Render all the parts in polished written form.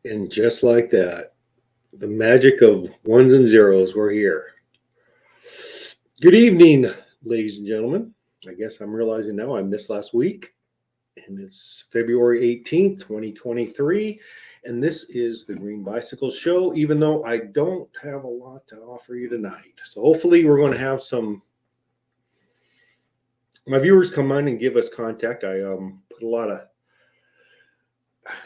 And just like that, the magic of ones and zeros, we're here. Good evening, ladies and gentlemen. I guess I'm realizing now I missed last week, and it's February 18th, 2023. And this is the Green Bicycle Show, even though I don't have a lot to offer you tonight. So hopefully, we're going to have some. My viewers come on and give us contact. I put a lot of,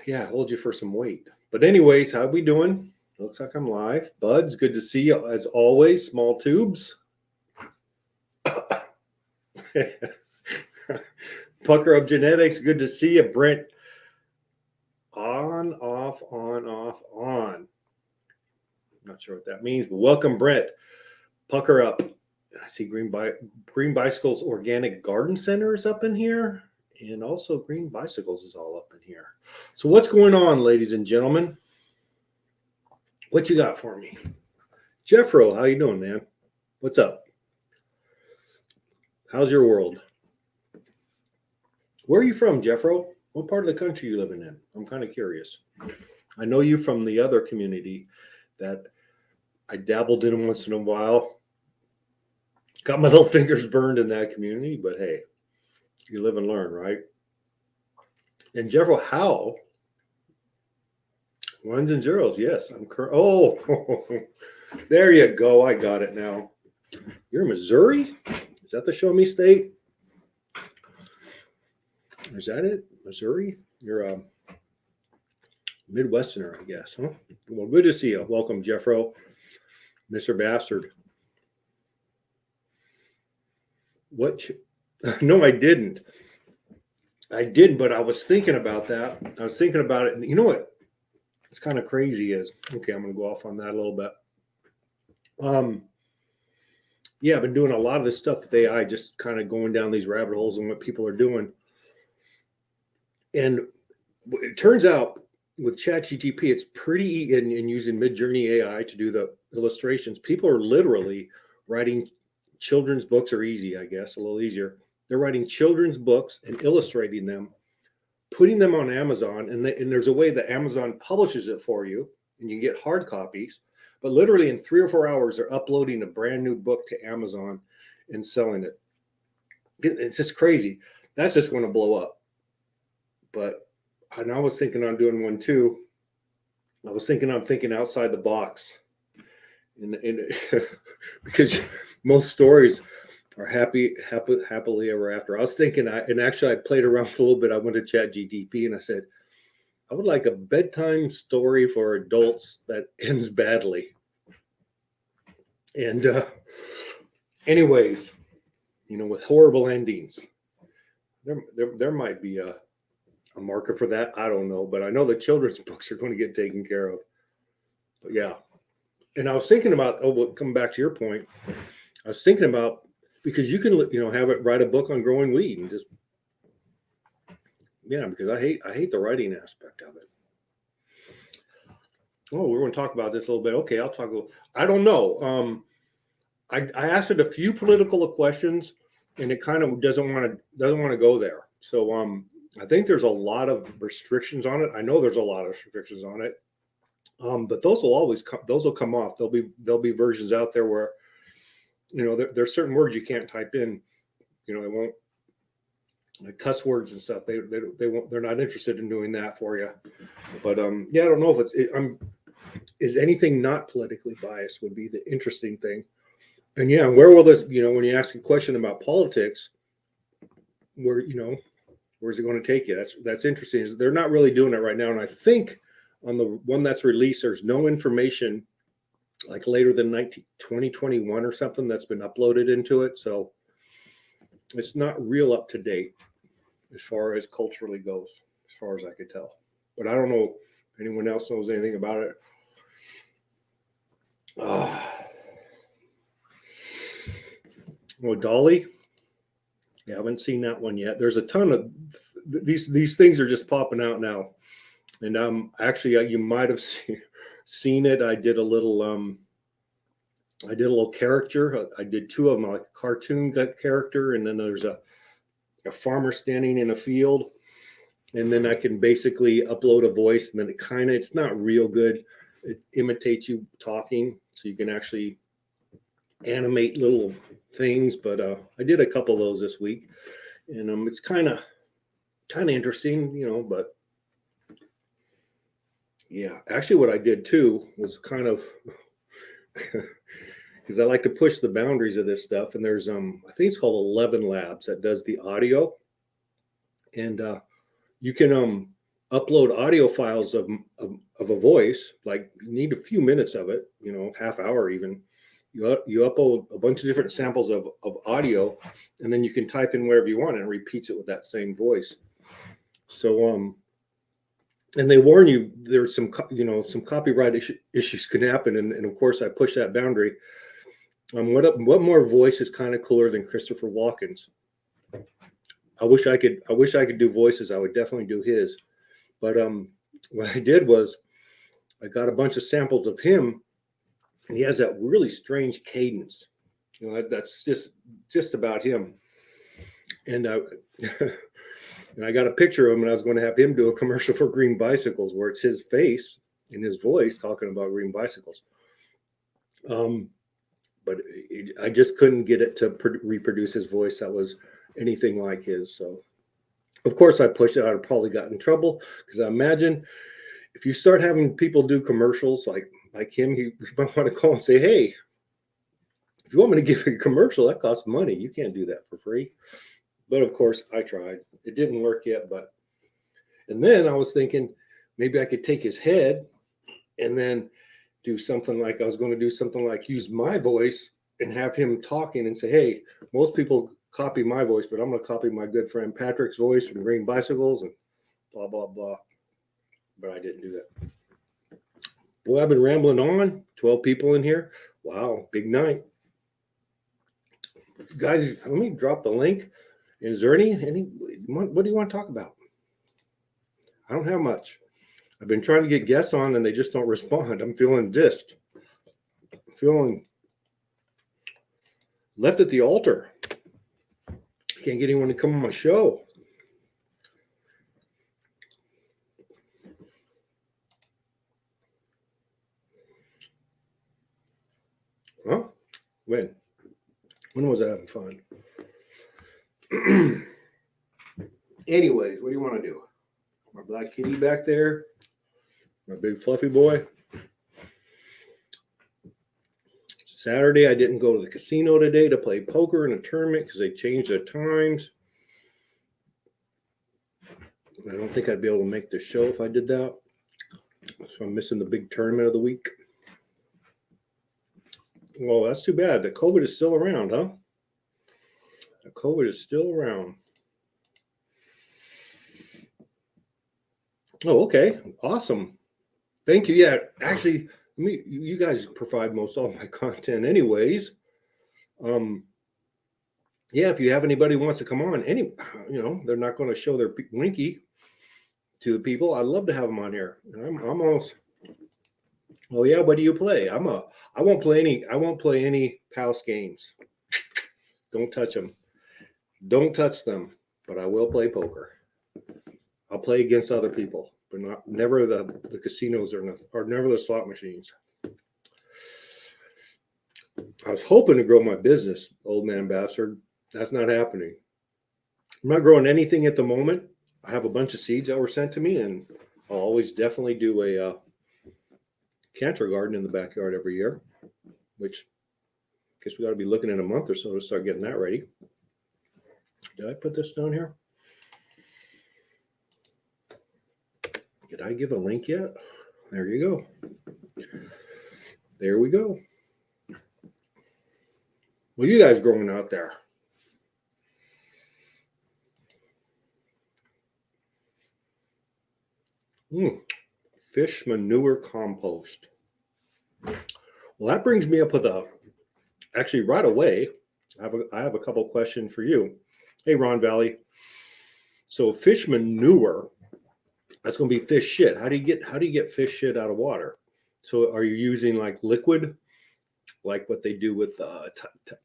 yeah, hold you for some weight. But anyways, how we doing? Looks like I'm live. Buds, good to see you as always. Small tubes. Pucker Up Genetics, good to see you. Brent, on, off, on, off, on. Not sure what that means, but welcome, Brent. Pucker Up. I see Green Bicycles Organic Garden Center is up in here, and also Green Bicycles is all up in here. So what's going on, ladies and gentlemen? What you got for me? Jeffro, how you doing, man? What's up? How's your world? Where are you from, Jeffro? What part of the country you living in? I'm kind of curious. I know you from the other community that I dabbled in once in a while. Got my little fingers burned in that community, but hey, you live and learn, right? And Jeffro, how? Ones and zeros, yes. Oh, there you go. I got it now. You're in Missouri? Is that the Show Me State? Is that it? Missouri? You're a Midwesterner, I guess, huh? Well, good to see you. Welcome, Jeffro, Mr. Bastard. What? No, I didn't. I did, but I was thinking about that. I was thinking about it, and you know what? It's kind of crazy. Is okay. I'm going to go off on that a little bit. Yeah, I've been doing a lot of this stuff with AI, just kind of going down these rabbit holes and what people are doing. And it turns out with ChatGTP, it's pretty, and using Midjourney AI to do the illustrations, people are literally writing children's books, are easy, I guess, a little easier. They're writing children's books and illustrating them, putting them on Amazon, and there's a way that Amazon publishes it for you, and you get hard copies. But literally in 3 or 4 hours, they're uploading a brand new book to Amazon and selling it. It's just crazy. That's just going to blow up. But and I was thinking on doing one too. I'm thinking outside the box, and because most stories are happily ever after. I was thinking, and actually I played around a little bit. I went to ChatGPT and I said, I would like a bedtime story for adults that ends badly. And anyways, with horrible endings, there might be a market for that. I don't know, but I know the children's books are going to get taken care of. But yeah, and I was thinking about, coming back to your point, I was thinking about, because you can have it write a book on growing weed and just, yeah, because I hate the writing aspect of it. Oh, we're going to talk about this a little bit. Okay, I'll talk a little. I don't know. I asked it a few political questions, and it kind of doesn't want to go there. So I think there's a lot of restrictions on it. I know there's a lot of restrictions on it, but those will come off. There'll be versions out there where there's certain words you can't type in. They won't, like cuss words and stuff. They won't. They're not interested in doing that for you. But yeah, I don't know if is anything not politically biased would be the interesting thing. And yeah, where will this? When you ask a question about politics, where's it going to take you? That's interesting. Is they're not really doing it right now, and I think on the one that's released, there's no information like later than 2021 or something that's been uploaded into it. So it's not real up to date as far as culturally goes, as far as I could tell. But I don't know if anyone else knows anything about it. Dolly. Yeah, I haven't seen that one yet. There's a ton of these things are just popping out now, and actually you might have seen it. I did a little character. I did 2 of them, like a cartoon character, and then there's a farmer standing in a field, and then I can basically upload a voice, and then it's not real good. It imitates you talking, so you can actually animate little things. But I did a couple of those this week, and it's kind of interesting, But yeah, actually, what I did too was kind of because I like to push the boundaries of this stuff. And there's I think it's called 11 Labs that does the audio, and you can upload audio files of a voice. Like, you need a few minutes of it, half hour even. You upload a bunch of different samples of audio, and then you can type in wherever you want, and it repeats it with that same voice. So and they warn you there's some copyright issues can happen, and of course I push that boundary. What more voice is kind of cooler than Christopher Walken's? I wish I could do voices. I would definitely do his. But what I did was I got a bunch of samples of him, and he has that really strange cadence. That's just about him. And and I got a picture of him, and I was going to have him do a commercial for green bicycles where it's his face and his voice talking about green bicycles. But I just couldn't get it to reproduce his voice that was anything like his. So, of course, I pushed it. I'd have probably got in trouble, because I imagine if you start having people do commercials like him, he might want to call and say, "Hey, if you want me to give you a commercial, that costs money. You can't do that for free." But of course, I tried. It didn't work yet. And then I was thinking maybe I could take his head and then do something like use my voice and have him talking and say, "Hey, most people copy my voice, but I'm going to copy my good friend Patrick's voice from Green Bicycles," and blah, blah, blah. But I didn't do that. Boy, I've been rambling on. 12 people in here. Wow, big night. Guys, let me drop the link. Is there what do you want to talk about? I don't have much. I've been trying to get guests on, and they just don't respond. I'm feeling dissed. Feeling left at the altar. Can't get anyone to come on my show. Huh? When was I having fun? Anyways, what do you want to do? My black kitty back there, my big fluffy boy. Saturday, I didn't go to the casino today to play poker in a tournament because they changed the times. I don't think I'd be able to make the show if I did that. So I'm missing the big tournament of the week. Well, that's too bad. The COVID is still around, huh? The COVID is still around. Oh, okay. Awesome. Thank you. Yeah, actually, you guys provide most all my content anyways. Yeah, if you have anybody who wants to come on, they're not going to show their winky to the people. I'd love to have them on here. And I'm almost. Oh yeah, what do you play? I won't play any Pals games. Don't touch them. Don't touch them. But I will play poker. I'll play against other people, but never the casinos or never the slot machines. I was hoping to grow my business, old man bastard. That's not happening. I'm not growing anything at the moment. I have a bunch of seeds that were sent to me, and I'll always definitely do a cancer garden in the backyard every year, which I guess we got to be looking in a month or so to start getting that ready. Did I put this down here? Did I give a link yet? There you go. There we go. Well, you guys growing out there? Fish manure compost. Well, that brings me up with actually right away. I have a couple questions for you. Hey, Ron Valley. So fish manure, that's going to be fish shit. How do you get fish shit out of water? So are you using like liquid, like what they do with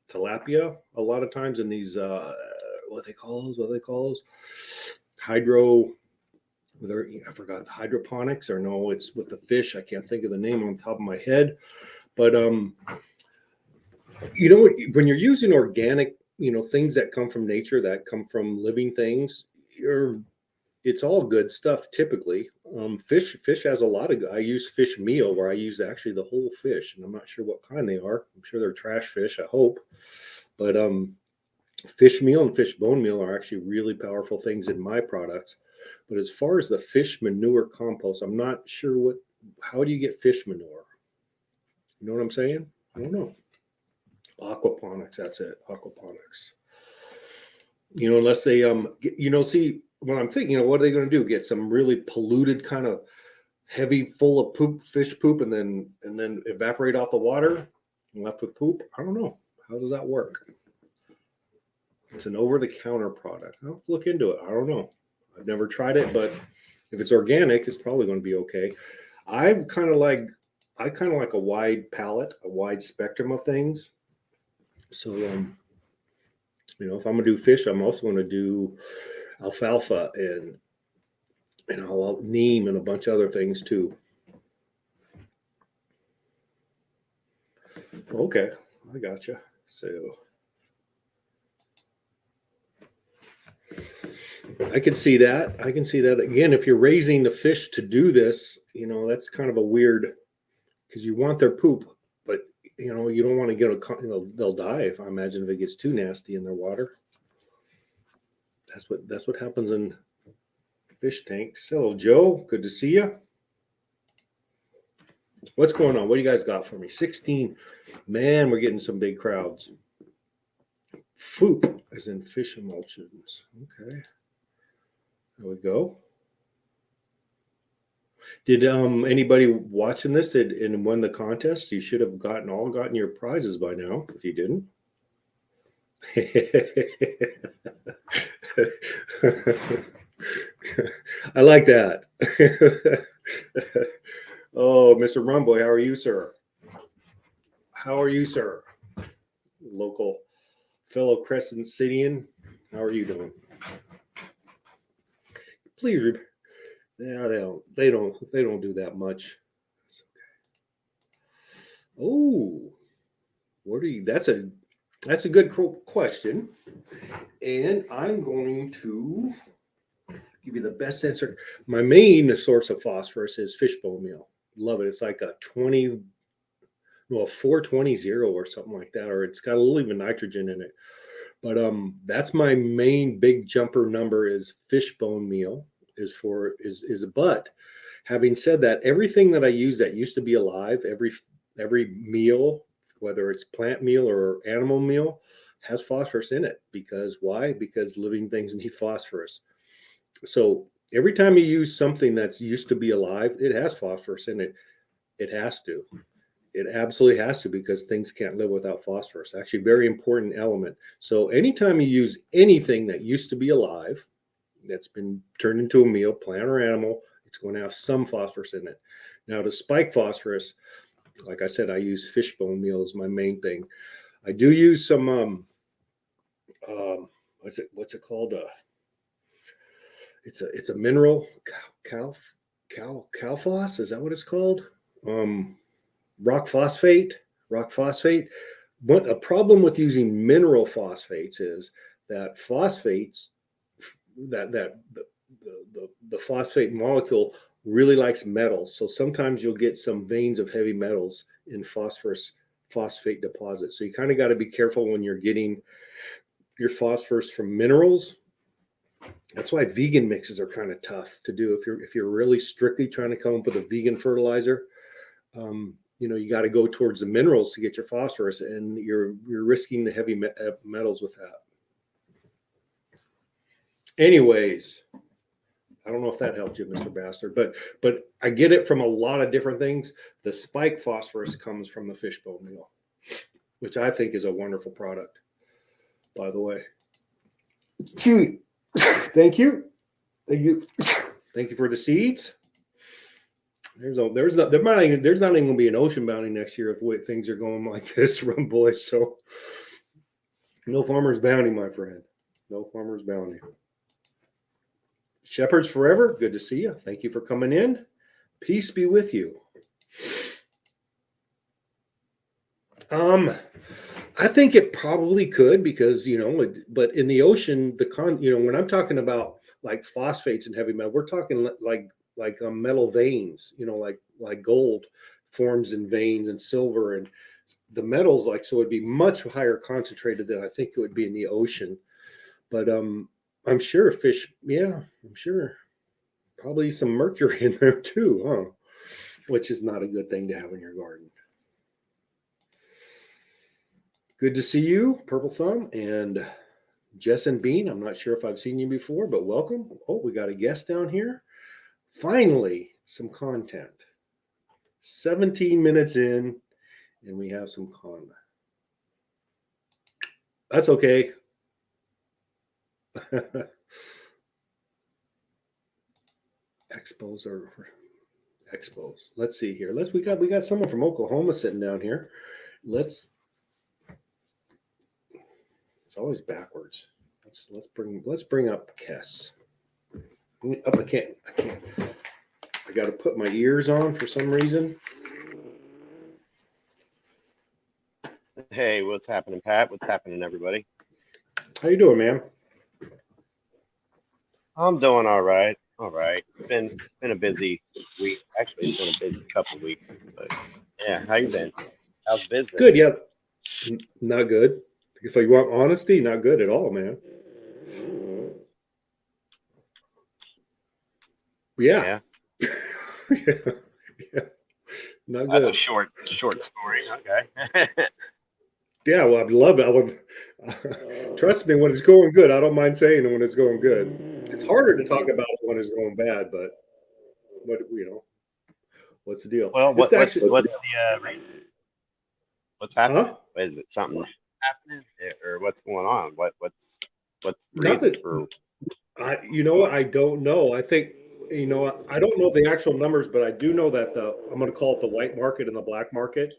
tilapia a lot of times in these what they call those hydro whether I forgot hydroponics or no, it's with the fish. I can't think of the name on the top of my head, but you know, when you're using organic, you know, things that come from nature, that come from living things, you're it's all good stuff typically. Fish has a lot of. I use fish meal where I use actually the whole fish, and I'm not sure what kind they are. I'm sure they're trash fish. I hope, but fish meal and fish bone meal are actually really powerful things in my products. But as far as the fish manure compost, I'm not sure what. How do you get fish manure? You know what I'm saying? I don't know. Aquaponics. That's it. Aquaponics. You know, unless they you know, see when I'm thinking, you know, what are they going to do? Get some really polluted kind of heavy, full of poop, fish poop, and then evaporate off the water and left with poop? I don't know. How does that work? It's an over-the-counter product. I'll look into it. I don't know. I've never tried it, but if it's organic, it's probably going to be okay. I kind of like a wide palette, a wide spectrum of things. So you know, if I'm gonna do fish, I'm also going to do alfalfa and I'll neem and a bunch of other things too. Okay, I gotcha. So I can see that. I can see that again. If you're raising the fish to do this, you know, that's kind of a weird because you want their poop, but you know, you don't want to get a, you know, they'll die if I imagine if it gets too nasty in their water. That's what happens in fish tanks. So Joe, good to see you. What's going on? What do you guys got for me? 16. Man, we're getting some big crowds. Foop as in fish emulsions. Okay. There we go. Did anybody watching this and won the contest? You should have gotten your prizes by now if you didn't. I like that. Oh, Mr. Rumboy, how are you, sir? How are you, sir? Local fellow Crescent Cityan, how are you doing? Please, yeah, they don't do that much. It's okay. Oh, what are you? That's a good question, and I'm going to give you the best answer. My main source of phosphorus is fishbone meal. Love it. It's like a 20, no, a 420 or something like that, or it's got a little even nitrogen in it. But that's my main big jumper number is fishbone meal is but having said that, everything that I use that used to be alive, every meal, whether it's plant meal or animal meal, has phosphorus in it. Because why? Because living things need phosphorus. So every time you use something that's used to be alive, it has phosphorus in it. It has to. It absolutely has to because things can't live without phosphorus. Actually, very important element. So anytime you use anything that used to be alive, that's been turned into a meal, plant or animal, it's going to have some phosphorus in it. Now to spike phosphorus, like I said, I use fishbone meal as my main thing. I do use some what's it called? It's a mineral calphos. Is that what it's called? Rock phosphate. But a problem with using mineral phosphates is that phosphates that the phosphate molecule really likes metals. So sometimes you'll get some veins of heavy metals in phosphate deposits. So you kind of got to be careful when you're getting your phosphorus from minerals. That's why vegan mixes are kind of tough to do if you're really strictly trying to come up with a vegan fertilizer. You know, you got to go towards the minerals to get your phosphorus, and you're risking the heavy metals with that. Anyways, I don't know if that helped you, Mr. Bastard, but I get it from a lot of different things. The spike phosphorus comes from the fishbone meal, which I think is a wonderful product, by the way. Chewy, thank you for the seeds. There's not even going to be an ocean bounty next year if the way things are going like this, Rum Boys. So no farmer's bounty, my friend. No farmer's bounty. Shepherds Forever, good to see you. Thank you for coming in. Peace be with you. I think it probably could because but in the ocean, when I'm talking about like phosphates and heavy metal, we're talking like metal veins, like gold forms in veins and silver and the metals so it'd be much higher concentrated than I think it would be in the ocean. But I'm sure fish, yeah, I'm sure probably some mercury in there too, huh? Which is not a good thing to have in your garden. Good to see you, Purple Thumb and Jess and Bean. I'm not sure if I've seen you before, but welcome. Oh, we got a guest down here. Finally, some content. 17 minutes in, and we have some content. That's okay. Expos or expos. Let's see here. We got someone from Oklahoma sitting down here. It's always backwards. Let's bring up Kess. I can't. I got to put my ears on for some reason. Hey, what's happening, Pat? What's happening, everybody? How you doing, man? I'm doing all right. All right. It's been a busy week. Actually, it's been a busy couple of weeks. But yeah, how you been? How's business? Good. Yeah. Not good. If you want honesty, not good at all, man. Yeah. Yeah. Yeah. Not good. That's a short story. Okay. Yeah, well, I'd love it. I would trust me when it's going good. I don't mind saying it when it's going good. It's harder to talk about it when it's going bad, but what's the deal? Well, what's the reason? What's happening? Huh? Is it something happening, or what's going on? What's the Nothing. reason for? I don't know. I think I don't know the actual numbers, but I do know that I'm going to call it the white market and the black market.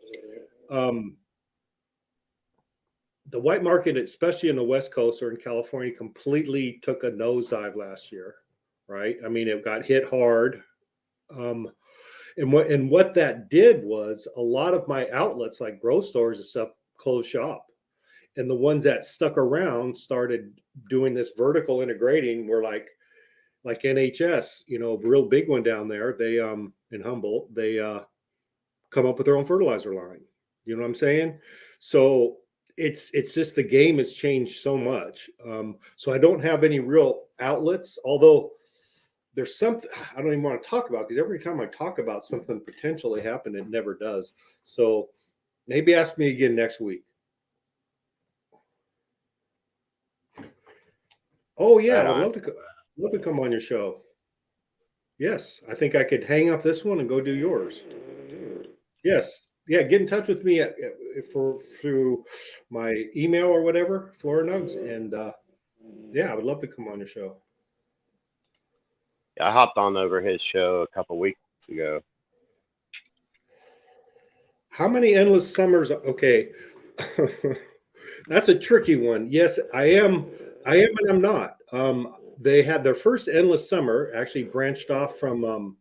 The white market, especially in the West Coast or in California, completely took a nosedive last year, right? I mean, it got hit hard. And what that did was a lot of my outlets, like grocery stores and stuff, closed shop. And the ones that stuck around started doing this vertical integrating. Where like NHS, real big one down there. They in Humboldt, they come up with their own fertilizer line. You know what I'm saying? So it's just the game has changed so much. So I don't have any real outlets, although there's something I don't even want to talk about because every time I talk about something potentially happen, it never does. So maybe ask me again next week. Oh yeah, Right I would on. love to come on your show. Yes, I think I could hang up this one and go do yours. Yes, yeah. Get in touch with me through my email or whatever, Florinugs, and yeah, I would love to come on your show. I hopped on over his show a couple weeks ago. How many endless summers? Okay, that's a tricky one. Yes, I am, and I'm not. They had their first endless summer. Actually, branched off from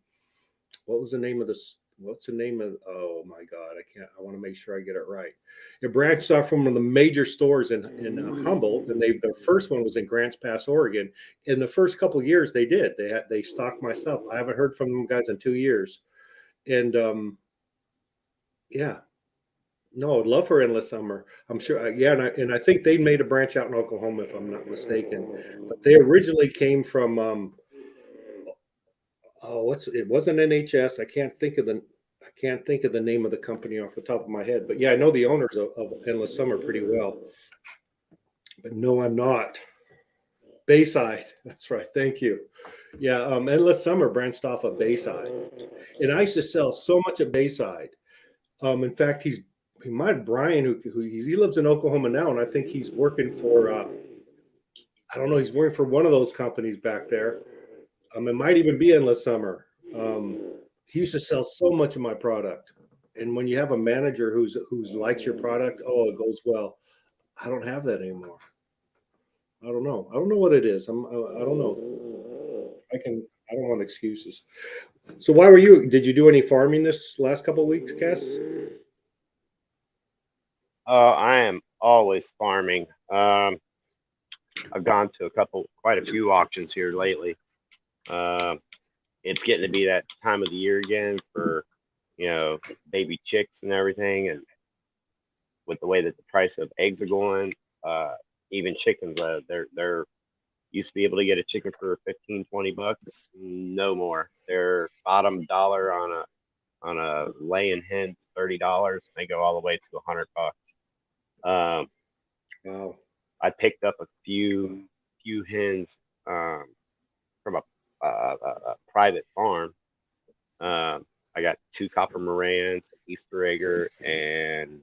what was the name of this? What's the name of? Oh my God, I can't. I want to make sure I get it right. It branched off from one of the major stores in Humboldt, and their first one was in Grants Pass, Oregon. In the first couple of years, they stocked my stuff. I haven't heard from them guys in 2 years, and yeah, no, I'd love for endless summer. I'm sure. Yeah, and I think they made a branch out in Oklahoma, if I'm not mistaken. But they originally came from it wasn't NHS. I can't think of the name of the company off the top of my head. But yeah, I know the owners of Endless Summer pretty well. But no, I'm not. Bayside. That's right. Thank you. Yeah, Endless Summer branched off of Bayside, and I used to sell so much at Bayside. In fact, he might have Brian who he lives in Oklahoma now, and I think he's working for I don't know, he's working for one of those companies back there. It might even be Endless Summer. He used to sell so much of my product, and when you have a manager who's likes your product, oh, it goes well. I don't have that anymore. I don't know. I don't know what it is. I don't know. I don't want excuses. So why did you do any farming this last couple of weeks, Cass? I am always farming. I've gone to quite a few auctions here lately. Um, it's getting to be that time of the year again for, baby chicks and everything. And with the way that the price of eggs are going, uh, even chickens, they're used to be able to get a chicken for 15, 20 bucks. No more. Their bottom dollar on a laying hen's $30. They go all the way to 100 bucks. Um, Wow. I picked up a few hens from a private farm. I got two copper Morans, Easter egger, and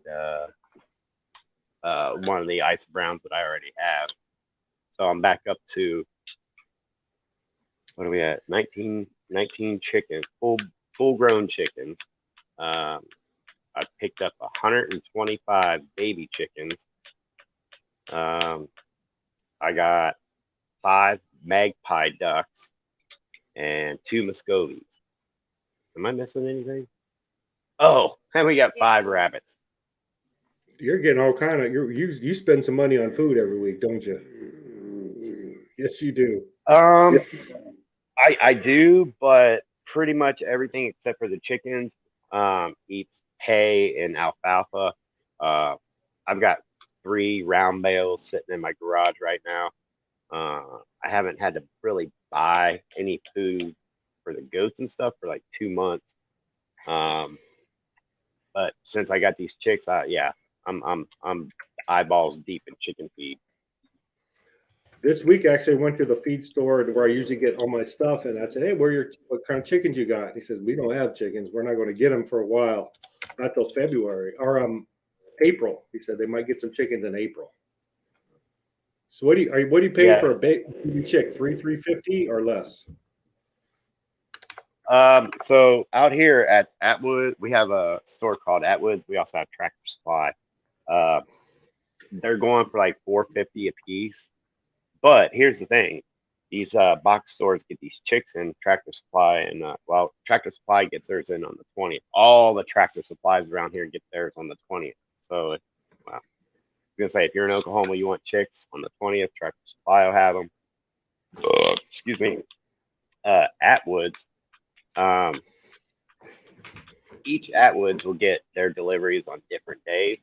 one of the ice browns that I already have. So I'm back up to, what are we at? 19 chickens, full grown chickens. Um, I picked up 125 baby chickens. I got 5 magpie ducks and 2 Muscovies. Am I missing anything? Oh, and we got 5 rabbits. You're getting all kind of you spend some money on food every week, don't you? Yes, you do. Um, I do, but pretty much everything except for the chickens eats hay and alfalfa. I've got 3 round bales sitting in my garage right now. I haven't had to really buy any food for the goats and stuff for like 2 months. But since I got these chicks, I'm eyeballs deep in chicken feed. This week, I actually went to the feed store where I usually get all my stuff, and I said, "Hey, what kind of chickens you got?" And he says, "We don't have chickens. We're not going to get them for a while, not till February or April." He said they might get some chickens in April. So what do you pay Yeah. for a baby chick? 350 or less? So out here at Atwood, we have a store called Atwoods. We also have Tractor Supply. Uh, they're going for like 450 a piece. But here's the thing: these box stores get these chicks in Tractor Supply, and Tractor Supply gets theirs in on the 20th. All the Tractor Supplies around here get theirs on the 20th. So, well, I was gonna say, if you're in Oklahoma, you want chicks on the 20th, Tractor Supply will have them. Excuse me. Atwoods. Um, each Atwoods will get their deliveries on different days,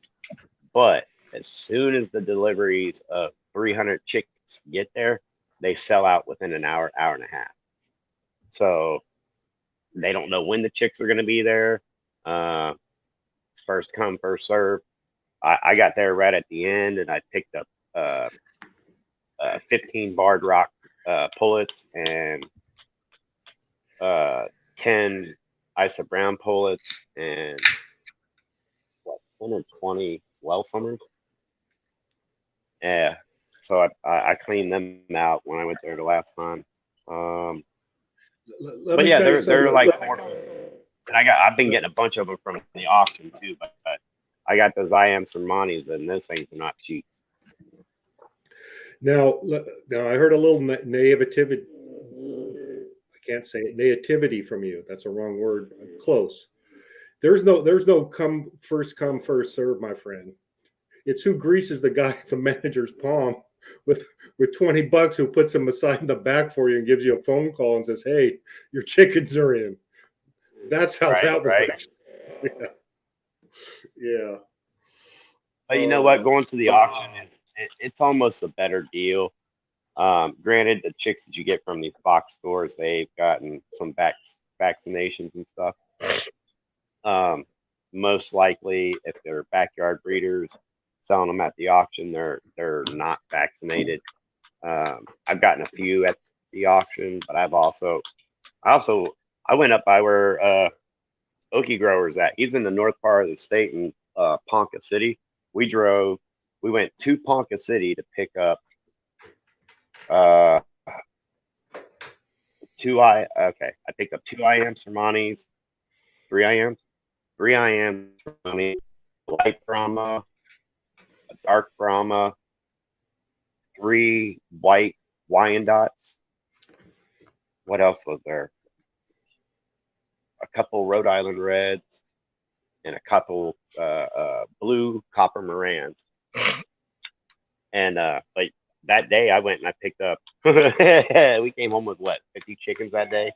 but as soon as the deliveries of 300 chicks get there, they sell out within an hour, hour and a half. So they don't know when the chicks are going to be there. First come, first serve. I got there right at the end, and I picked up 15 barred rock pullets and 10 Isa Brown pullets and 10 or 20 well summers. Yeah. So I cleaned them out when I went there the last time. Let But me yeah, tell you they're something. like more. And I've been getting a bunch of them from the auction too. But I got those IM Sermanis, and those things are not cheap. Now, I heard a little naivety. I can't say it, nativity from you. That's a wrong word. Close. There's no come first serve, my friend. It's who greases the guy at the manager's palm with 20 bucks, who puts them aside in the back for you and gives you a phone call and says, "Hey, your chickens are in." That's how that Right. works. Yeah. Yeah. But you know what? Going to the auction it's almost a better deal. Granted, the chicks that you get from these box stores, they've gotten some vaccinations and stuff. Most likely, if they're backyard breeders selling them at the auction, they're not vaccinated. I've gotten a few at the auction, but I went up by where Okie Grower's at. He's in the north part of the state in Ponca City. We went to Ponca City to pick up I picked up 2 IM Sermanis, 3 IM Sermanis, a light Brahma, a dark Brahma, 3 white Wyandottes, what else was there? A couple Rhode Island Reds and a couple blue Copper Morans. And like that day, I went and I picked up. We came home with what, 50 chickens that day.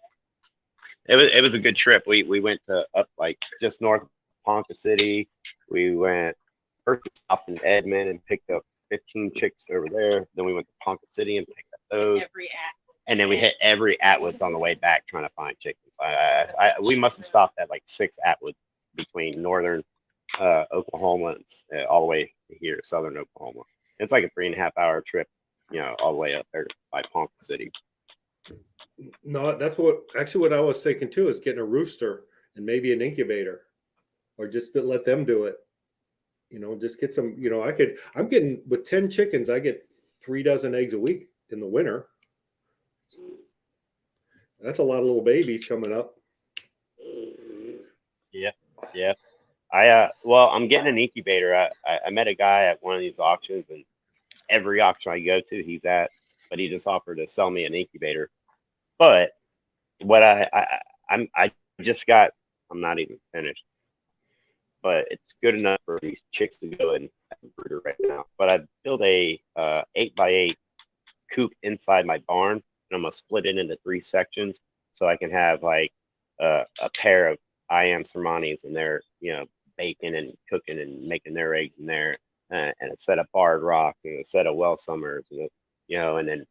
It was a good trip. We went to up like just north of Ponca City. We went first stopped in Edmond and picked up 15 chicks over there. Then we went to Ponca City and picked up those. And then we hit every Atwoods on the way back trying to find chickens. We must have stopped at like 6 Atwoods between northern Oklahoma and all the way here to southern Oklahoma. It's like a 3.5-hour trip, all the way up there by Ponca City. No, that's what I was thinking too, is getting a rooster and maybe an incubator, or just to let them do it. Just get some, I'm getting, with 10 chickens, I get 3 dozen eggs a week in the winter. That's a lot of little babies coming up. Yeah. I'm getting an incubator. I met a guy at one of these auctions, and every auction I go to, he's at, but he just offered to sell me an incubator. But what I just got, I'm not even finished, but it's good enough for these chicks to go and have a brooder right now. But I built a 8x8 coop inside my barn, and I'm gonna split it into 3 sections so I can have like a pair of IM Sermanis in there, baking and cooking and making their eggs in there, and a set of barred rocks and a set of well summers, and and then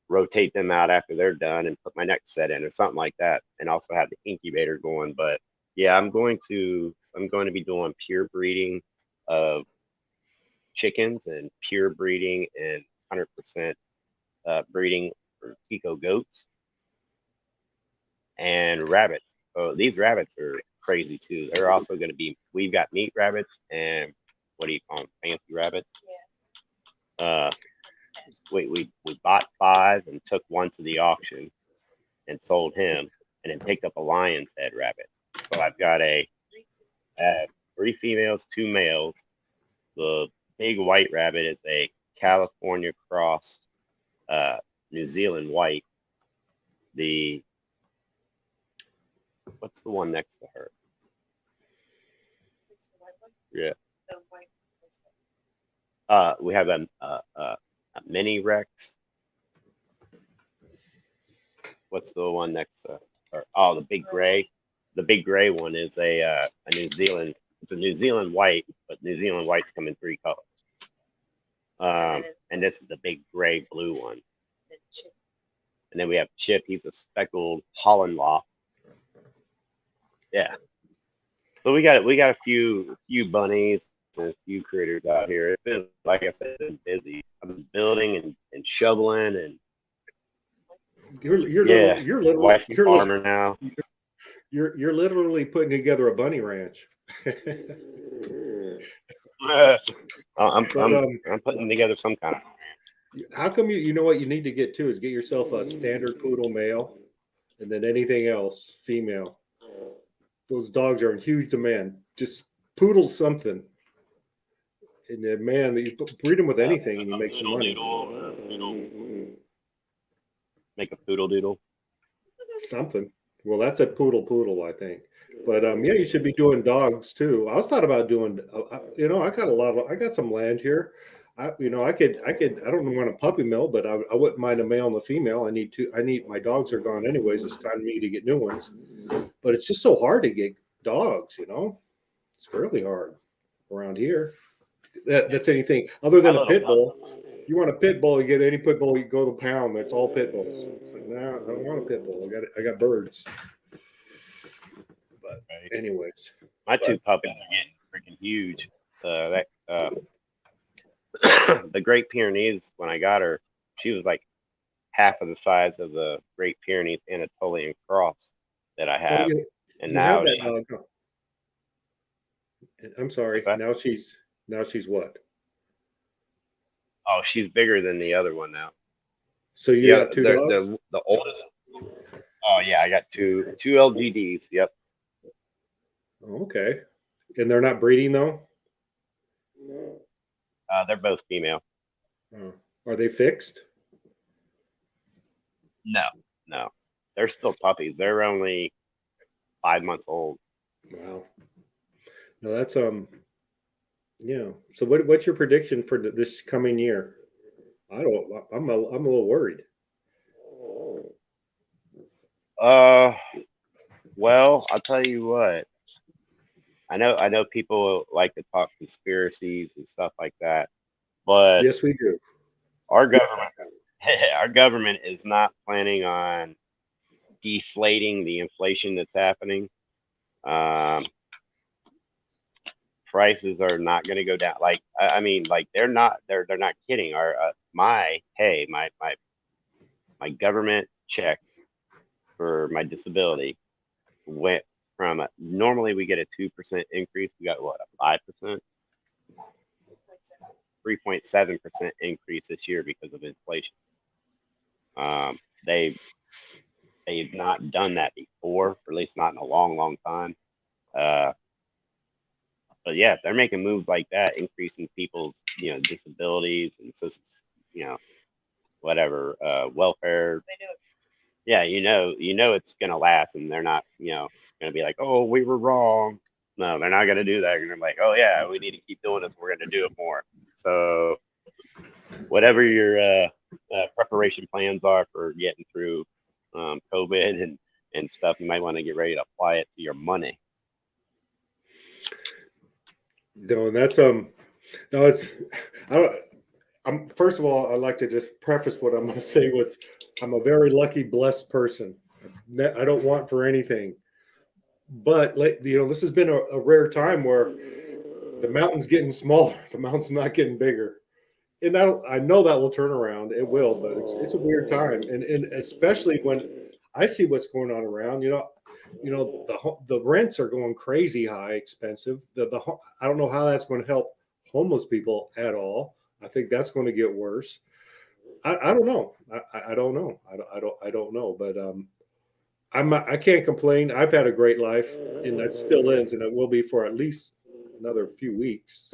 rotate them out after they're done and put my next set in or something like that, and also have the incubator going. But yeah, I'm going to be doing pure breeding of chickens and pure breeding and 100% breeding for Pico goats and rabbits. Oh, these rabbits are crazy too. They're also going to be, we've got meat rabbits and what do you call them? Fancy rabbits. We bought 5 and took 1 to the auction and sold him, and then picked up a lion's head rabbit. So I've got 3 females, 2 males. The big white rabbit is a California crossed New Zealand white. What's the one next to her? Yeah. We have a mini Rex. What's the one next to her? Oh, the big gray. The big gray one is a New Zealand. It's a New Zealand white, but New Zealand whites come in 3 colors. And this is the big gray blue one. And then we have Chip. He's a speckled Holland Loft. Yeah. So we got a few bunnies and a few critters out here. It's been, like I said, been busy. I've been building and shoveling, and You're wife's a farmer now. You're literally putting together a bunny ranch. I'm putting together some kind of. How come you know what you need to get to is get yourself a standard poodle male, and then anything else female. Those dogs are in huge demand. Just poodle something, and then man, you breed them with anything, and you make some money. Make a poodle doodle. Something. Well, that's a poodle, I think. But yeah, you should be doing dogs too. I was thought about doing. I got some land here. I don't want a puppy mill, but I wouldn't mind a male and a female. My dogs are gone anyways. It's time for me to get new ones. But it's just so hard to get dogs, It's fairly hard around here. That's anything other than a pit bull. You want a pit bull, you get any pit bull, you go to the pound. That's all pit bulls. It's like, no, I don't want a pit bull. I got birds. But anyways, my 2 puppies are getting freaking huge. The Great Pyrenees, when I got her, she was like half of the size of the Great Pyrenees Anatolian cross that I have. And now I'm sorry. Now she's what? Oh, she's bigger than the other one now. So you got 2 dogs? The oldest. Oh yeah, I got two LGDs. Yep. Okay. And they're not breeding though? They're both female. Oh. Are they fixed? No. they're still puppies. They're only 5 months old. Wow. No, that's yeah. So what's your prediction for this coming year? I don't. I'm a little worried. Uh, well, I'll tell you what. I know people like to talk conspiracies and stuff like that, but Yes, we do. our government, our government is not planning on deflating the inflation that's happening. Um, Prices are not going to go down. Like I mean, like they're not kidding. Our my government check for my disability went from normally we get a 2% increase. We got what, a 5%, 3.7% increase this year because of inflation. Um, they they've not done that before, or at least not in a long, long time. Uh, but yeah, if they're making moves like that, increasing people's disabilities and so whatever welfare. Yeah, it's gonna last, and they're not gonna be like, oh, we were wrong. No, they're not gonna do that. They're like, oh yeah, we need to keep doing this. We're gonna do it more. So whatever your preparation plans are for getting through COVID and stuff, you might want to get ready to apply it to your money. No, and that's no, it's I don't. I'm first of all, I'd like to just preface what I'm going to say with, I'm a very lucky, blessed person. I don't want for anything, but this has been a rare time where the mountain's getting smaller, the mountain's not getting bigger, and I know that will turn around. It will, but it's a weird time, and especially when I see what's going on around. The rents are going crazy high, expensive. I don't know how that's going to help homeless people at all. I think that's going to get worse. I don't know. I don't know. I don't know. But I can't complain. I've had a great life, and that still is, and it will be for at least another few weeks.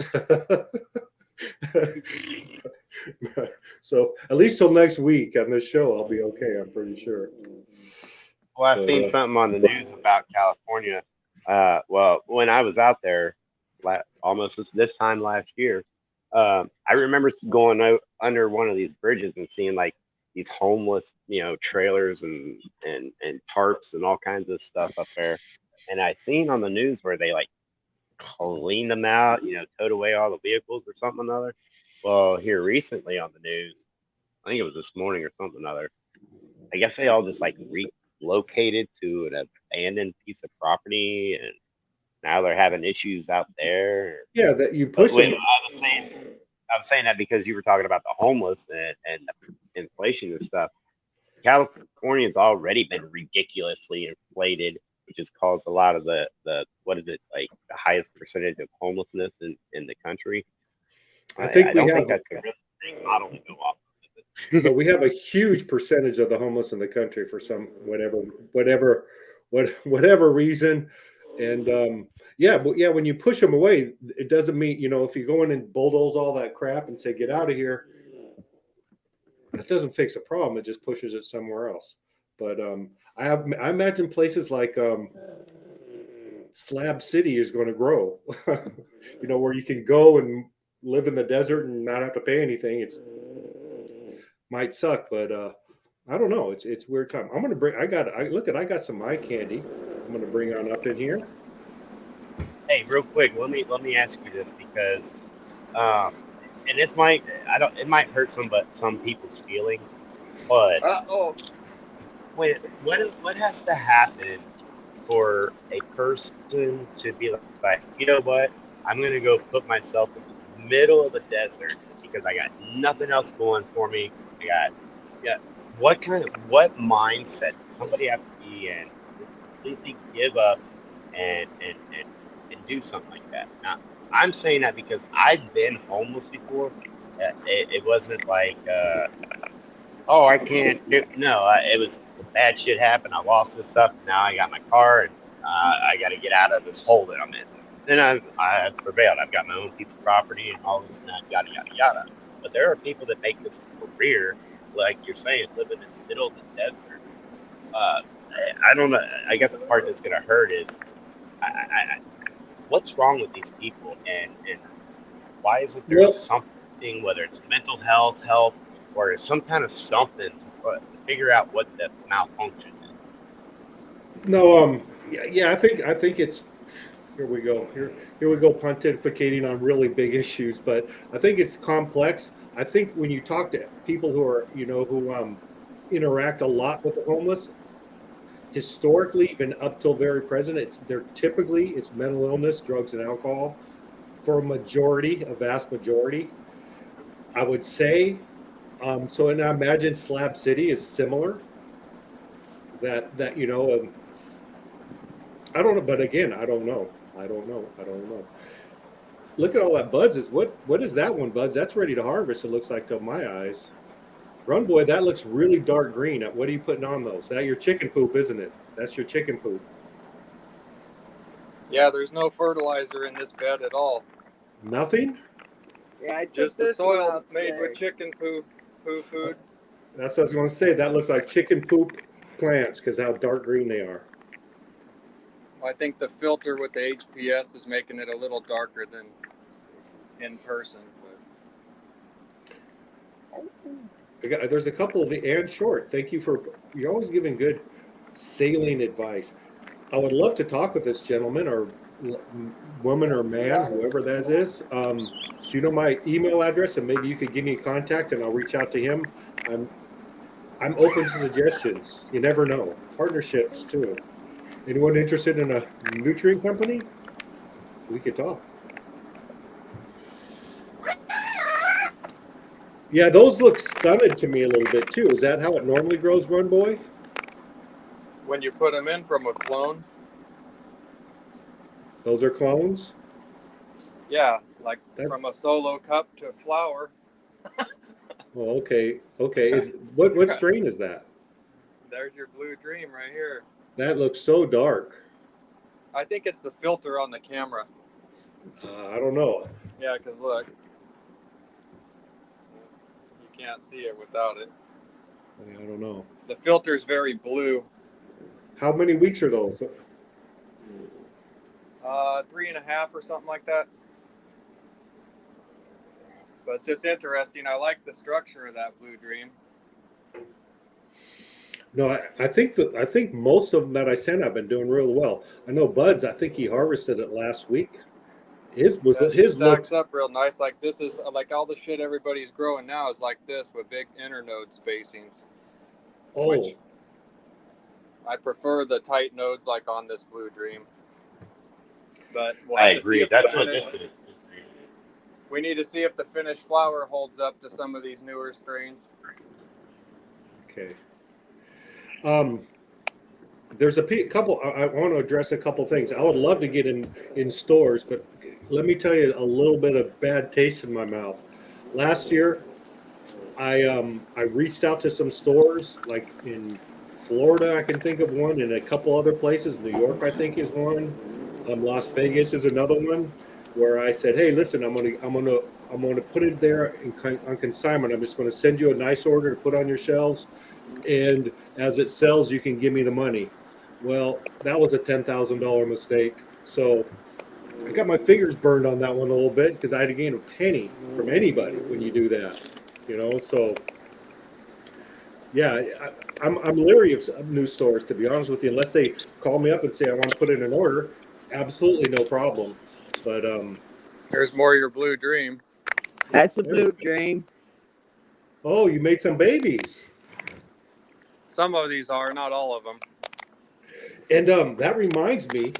So at least till next week on this show, I'll be okay. I'm pretty sure. Well, I've But seen something on the news about California. Well, when I was out there, almost this time last year, I remember going out under one of these bridges and seeing like these homeless, trailers and tarps and all kinds of stuff up there. And I seen on the news where they like cleaned them out, towed away all the vehicles or something or another. Well, here recently on the news, I think it was this morning or something or other. I guess they all just like relocated to an abandoned piece of property, and now they're having issues out there. yeah, that you But push them. I was saying that because you were talking about the homeless and the inflation and stuff. California's already been ridiculously inflated, which has caused a lot of the what is it, like the highest percentage of homelessness in the country. I think I we don't have, think that's a really big model to go off. but we have a huge percentage of the homeless in the country for some whatever reason. And yeah, but yeah, when you push them away, it doesn't mean, if you go in and bulldoze all that crap and say get out of here, it doesn't fix a problem. It just pushes it somewhere else. But I imagine places like Slab City is going to grow. Where you can go and live in the desert and not have to pay anything. It's might suck, but I don't know. It's weird time. I'm gonna bring. I got some eye candy. I'm gonna bring on up in here. Hey, real quick, let me ask you this because um, and this might I don't it might hurt some people's feelings, but Oh, what has to happen for a person to be like, you know what, I'm gonna go put myself in the middle of the desert because I got nothing else going for me. I got what mindset does somebody have to be in to completely give up and do something like that? Now, I'm saying that because I've been homeless before. It wasn't like oh, I can't do. No, it was bad shit happened. I lost this stuff. Now I got my car, and I got to get out of this hole that I'm in. Then I prevailed. I've got my own piece of property and all this and that, yada yada yada. But there are people that make this a career, like you're saying, living in the middle of the desert I don't know. I guess the part that's gonna hurt is, what's wrong with these people, and why isn't there Well, something, whether it's mental health, or some kind of something to figure out what the malfunction is? no, yeah, I think it's here we go. Here we go pontificating on really big issues, but I think it's complex. I think when you talk to people who are, who interact a lot with the homeless, historically, even up till very present, it's mental illness, drugs, and alcohol for a vast majority. I would say, so, and I imagine Slab City is similar. That I don't know, but again, I don't know. I don't know. Look at all that buds. What is that one, buds? That's ready to harvest. It looks like to my eyes. Run boy, that looks really dark green. What are you putting on those? That your chicken poop, isn't it? That's your chicken poop. Yeah, there's no fertilizer in this bed at all. Nothing. Yeah, I took Just the this one soil out made today. with chicken poo food. That's what I was going to say. That looks like chicken poop plants because how dark green they are. I think the filter with the HPS is making it a little darker than in person. There's a couple of the and short. Thank you you're always giving good sailing advice. I would love to talk with this gentleman or woman or man, whoever that is. Do you know my email address? And maybe you could give me a contact and I'll reach out to him. I'm open to suggestions. You never know. Partnerships too. Anyone interested in a nutrient company? We could talk. Yeah, those look stunted to me a little bit too. Is that how it normally grows, Run Boy? When you put them in from a clone, Those are clones? yeah, like from a solo cup to flower. Oh, okay. Okay. What strain is that? There's your blue dream right here. That looks so dark. I think it's the filter on the camera. I don't know. Yeah, because look, you can't see it without it. I don't know. The filter's very blue. How many weeks are those? 3.5 or something like that. But it's just interesting. I like the structure of that blue dream. No, I think most of them that I sent have been doing real well. I know Bud's. I think he harvested it last week. His Stacks looks up real nice. Like this is like all the shit everybody's growing now is like this with big internode spacings. oh Which I prefer the tight nodes like on this blue dream. But we'll I have to see agree. if That's the what finish- this is. We need to see if the finished flower holds up to some of these newer strains. okay. There's a couple. I want to address a couple things. I would love to get in stores, but let me tell you a little bit of bad taste in my mouth. Last year, I reached out to some stores like in Florida. I can think of one, and a couple other places. New York, I think, is one. Las Vegas is another one, where I said, "Hey, listen, I'm gonna put it there on consignment. I'm just going to send you a nice order to put on your shelves, and as it sells, you can give me the money." Well, that was a $10,000 mistake. So I got my fingers burned on that one a little bit because I had to gain a penny from anybody when you do that. So yeah, I'm leery of new stores, to be honest with you, unless they call me up and say I want to put in an order. Absolutely no problem. But Here's more of your blue dream. That's a blue dream. oh, you made some babies. Some of these are, not all of them. And that reminds me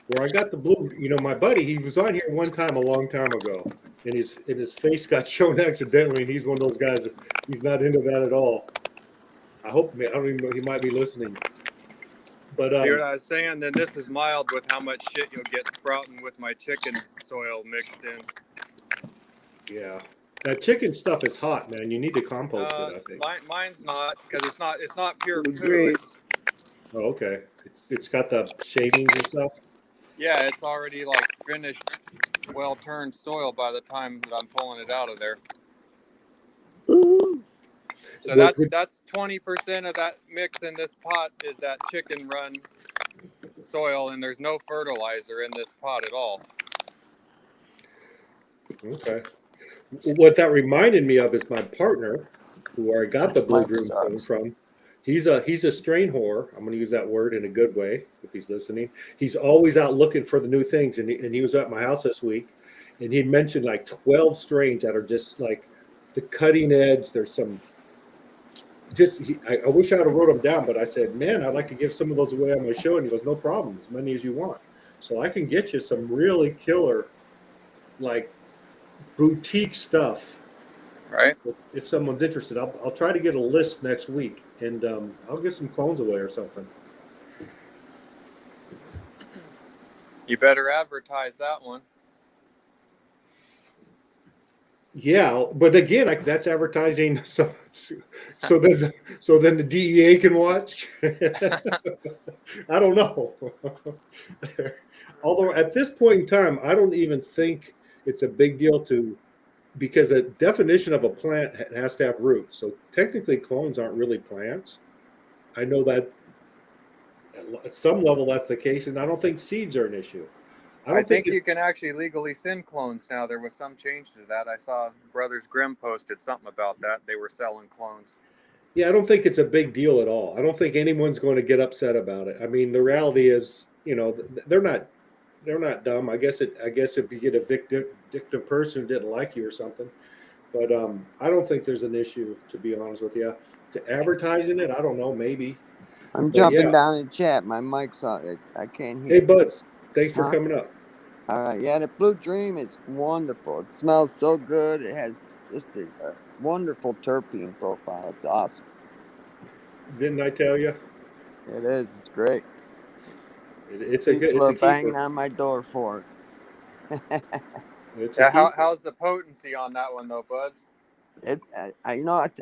where I got the blue. My buddy, he was on here one time a long time ago, and his face got shown accidentally, and he's one of those guys that he's not into that at all. I don't even know, he might be listening. But See what I was saying? Then this is mild with how much shit you'll get sprouting with my chicken soil mixed in. yeah, that chicken stuff is hot, man. You need to compost it, I think. Mine's not because it's not pure poo. Great. Oh, okay. It's got the shavings and stuff. Yeah, it's already like finished, well-turned soil by the time that I'm pulling it out of there. Ooh. So Well, that's 20% of that mix in this pot is that chicken run soil, and there's no fertilizer in this pot at all. okay. What that reminded me of is my partner, who I got the blue Mike dream clone sucks. from. He's a strain whore. I'm going to use that word in a good way if he's listening. He's always out looking for the new things, and he was at my house this week, and he mentioned like 12 strains that are just like the cutting edge. There's some I wish I would have wrote them down, but I said, man, I'd like to give some of those away on my show, and he goes, no problem, as many as you want. So I can get you some really killer, like boutique stuff Right? if someone's interested. I'll try to get a list next week, and I'll give some clones away or something. You better advertise that one. Yeah, but again, that's advertising. So then the DEA can watch. I don't know. Although at this point in time, I don't even think it's a big deal because the definition of a plant has to have roots. So technically, clones aren't really plants. I know that at some level that's the case, and I don't think seeds are an issue. I I don't think think you can actually legally send clones now. There was some change to that. I saw Brothers Grimm posted something about that. They were selling clones. Yeah, I don't think it's a big deal at all. I don't think anyone's going to get upset about it. I mean, the reality is, they're not dumb. I guess if you get a victim person who didn't like you or something, but I don't think there's an issue, to be honest with you. To advertising it, I don't know, maybe. I'm But jumping yeah. down in chat. My mic's on. I can't Hey, hear. Buds, thanks for Huh? coming up. All right. Yeah, the Blue Dream is wonderful. It smells so good. It has just a wonderful terpene profile. It's awesome. Didn't I tell you? It is. It's great. It's People a are banging keeper. on my door for it. It's a Yeah, keeper. how's the potency on that one though, Buds?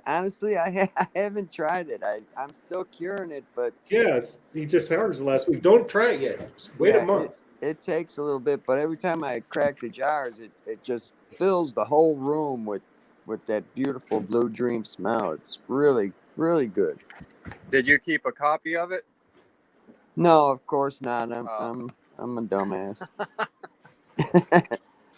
Honestly, I haven't tried it. I'm still curing it, but Yeah, he just harvested last week. Don't try it yet. Just wait a yeah, month. it takes a little bit. But every time I crack the jars, it just fills the whole room with that beautiful Blue Dream smell. It's really, really good. Did you keep a copy of it? No, of course not. I'm a dumbass.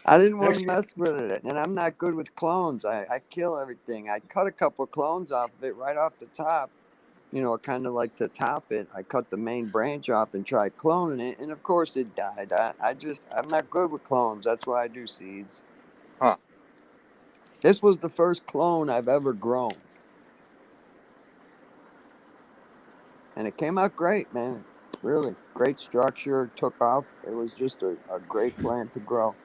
I didn't want to Actually, mess with it, and I'm not good with clones. I kill everything. I cut a couple of clones off of it right off the top. Kind of like to top it. I cut the main branch off and tried cloning it, and of course it died. I'm not good with clones. That's why I do seeds. Huh. This was the first clone I've ever grown, and it came out great, man. Really great structure. Took off. It was just a great plant to grow.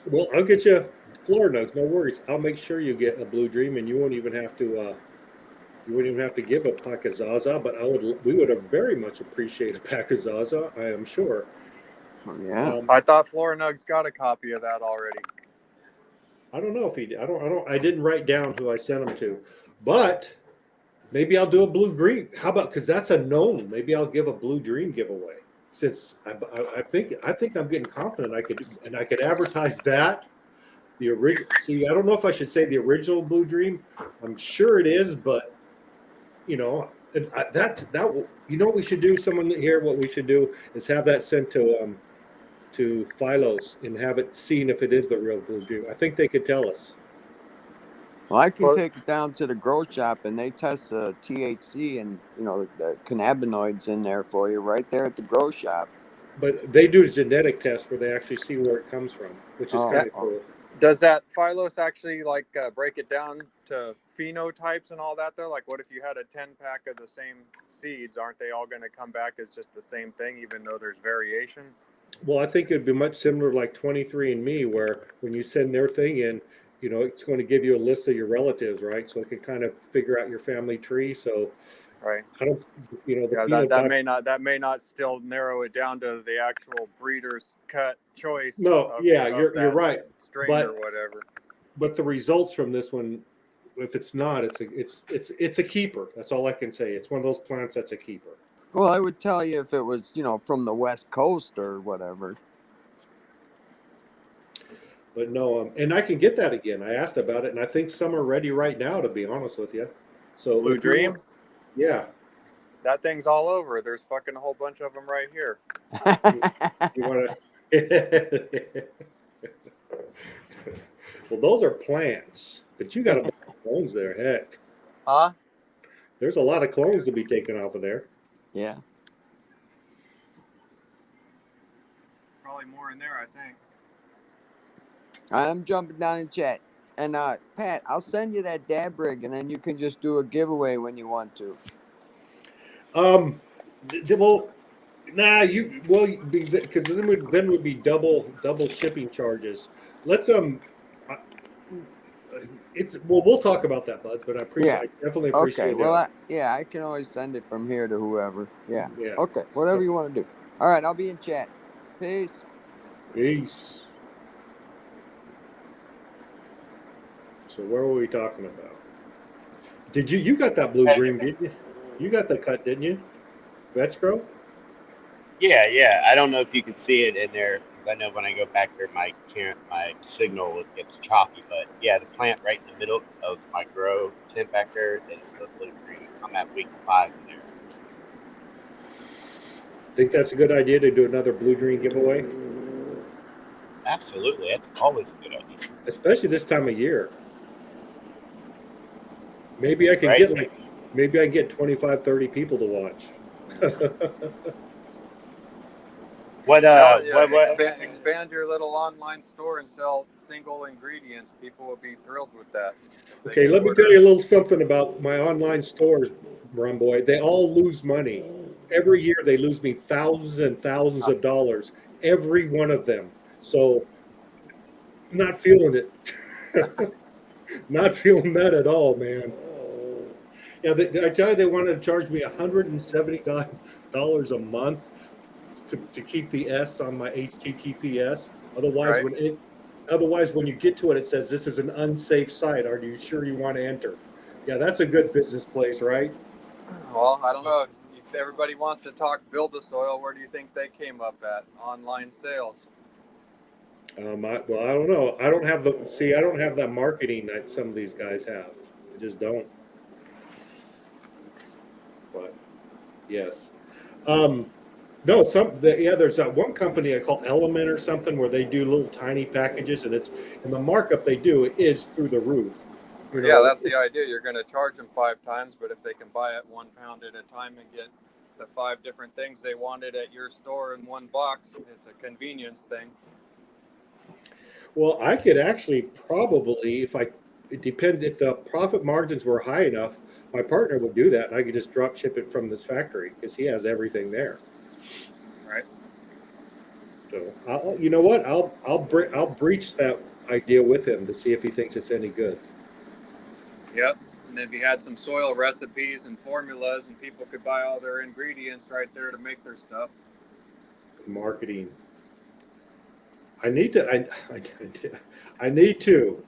well, I'll get you floor nugs. No worries. I'll make sure you get a blue dream, and you won't even have to. You wouldn't even have to give a pack of Zaza, but we would have very much appreciate a pack of Zaza. I am sure. Yeah. I thought Florinug's got a copy of that already. I don't know if he did. I didn't write down who I sent him to, but maybe I'll do a blue green. How about, because that's a known. Maybe I'll give a blue dream giveaway since I think I'm getting confident I could advertise that. The original. See, I don't know if I should say the original blue dream. I'm sure it is, but what we should do. Someone here, what we should do is have that sent to Philos and have it seen if it is the real blue dream. I think they could tell us. Well, I can Well- take it down to the grow shop and they test the THC and the cannabinoids in there for you right there at the grow shop. But they do a genetic test where they actually see where it comes from, which is kind of cool. Does that Phylos actually break it down to phenotypes and all that though? Like, what if you had a 10-pack of the same seeds? Aren't they all going to come back as just the same thing, even though there's variation? Well, I think it'd be much similar like 23andMe, where when you send their thing in, it's going to give you a list of your relatives, right? So it can kind of figure out your family tree. So Right. I don't, the Yeah, phenotype. that may not still narrow it down to the actual breeder's cut choice. No, yeah, you're that right. strain But or whatever. but the results from this one, if it's not, it's a keeper. That's all I can say. It's one of those plants that's a keeper. Well, I would tell you if it was, from the West Coast or whatever. But no, and I can get that again. I asked about it, and I think some are ready right now. To be honest with you, So Blue if you Dream? want- yeah. That thing's all over. There's fucking a whole bunch of them right here. You want to? Well, those are plants, but you got a bunch of clones there. Heck, Huh? there's a lot of clones to be taken off of there. Yeah. Probably more in there, I think. I'm jumping down in chat. And Pat, I'll send you that dab rig, and then you can just do a giveaway when you want to. Well, nah, because then would be double shipping charges. Let's I- it's well, we'll talk about that, bud. But Yeah. I definitely Okay. appreciate Well, that. I can always send it from here to whoever. Yeah. Yeah. Okay. Whatever you want to do. All right. I'll be in chat. Peace. Peace. So where were we talking about? Did you got that blue dream, didn't you? You got the cut, didn't you? Vetskro? Yeah. I don't know if you can see it in there because I know when I go back there, my signal gets choppy. But yeah, the plant right in the middle of my grow tent back there is the blue green. I'm at week 5 in there. Think that's a good idea to do another blue dream giveaway? Absolutely, that's always a good idea. Especially this time of year. Maybe I can Right? get 25, 30 people to watch. What Expand your little online store and sell single ingredients. People will be thrilled with that. Okay, let me tell you a little something about my online stores, Rum Boy. They all lose money. Every year they lose me thousands and thousands of dollars. Every one of them. So not feeling it. Not feeling that at all, man. Yeah, I tell you, they wanted to charge me $170 a month to keep the S on my HTTPS. Otherwise, Right. when you get to it, it says this is an unsafe site. Are you sure you want to enter? Yeah, that's a good business place, right? Well, I don't know. If everybody wants to talk build a soil, where do you think they came up at? Online sales. I don't know. I don't have that marketing that some of these guys have. I just don't. But yes. No, there's that one company I call Element or something where they do little tiny packages, and the markup they do is through the roof. Yeah, that's the idea. You're going to charge them 5 times, but if they can buy it 1 pound at a time and get the 5 different things they wanted at your store in one box, it's a convenience thing. Well, I could actually probably, it depends if the profit margins were high enough, my partner would do that, and I could just drop ship it from this factory because he has everything there. Right. So you know what? I'll breach that idea with him to see if he thinks it's any good. Yep. And if you had some soil recipes and formulas, and people could buy all their ingredients right there to make their stuff. Marketing. I need to. I need to.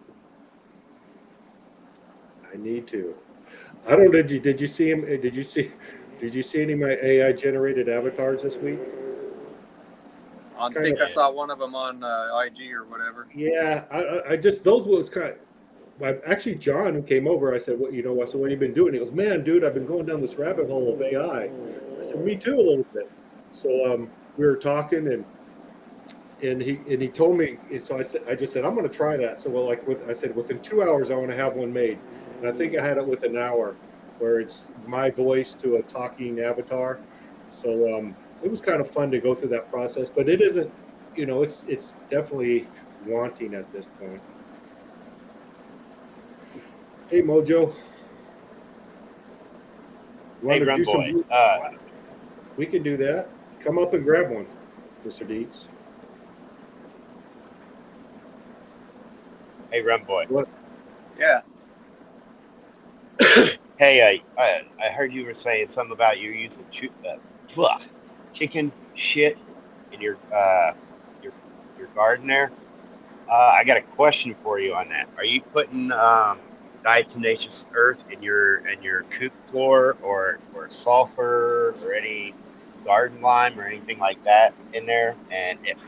I don't. Did you see him? Did you see any of my AI generated avatars this week? I think I saw one of them on IG or whatever. Yeah, I just those was kind of. Actually, John, who came over, I said, "What I said, what have you been doing?" He goes, "Man, dude, I've been going down this rabbit hole of AI." I said, "Me too, a little bit." So we were talking, and he told me. So I just said, "I'm going to try that." So I said, within 2 hours, I want to have one made, and I think I had it within an hour, where it's my voice to a talking avatar. So it was kind of fun to go through that process, but it isn't. It's definitely wanting at this point. Hey, Mojo. Hey, Rum Boy. We can do that. Come up and grab one, Mr. Dietz. Hey, Rum Boy. What? Yeah. Hey, I heard you were saying something about you using chicken shit in your garden there. I got a question for you on that. Are you putting diatomaceous earth in your coop floor or sulfur or any garden lime or anything like that in there? And if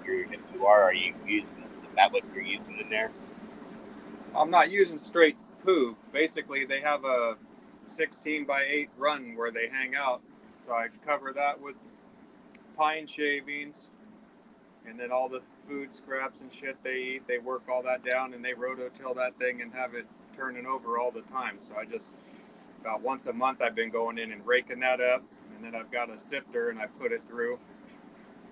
you are you using? Is that what you're using in there? I'm not using straight poo. Basically, they have 16 by 8 run where they hang out. So I cover that with pine shavings, and then all the food scraps and shit they eat, they work all that down and they rototill that thing and have it turning over all the time. So I just, about once a month, I've been going in and raking that up, and then I've got a sifter and I put it through,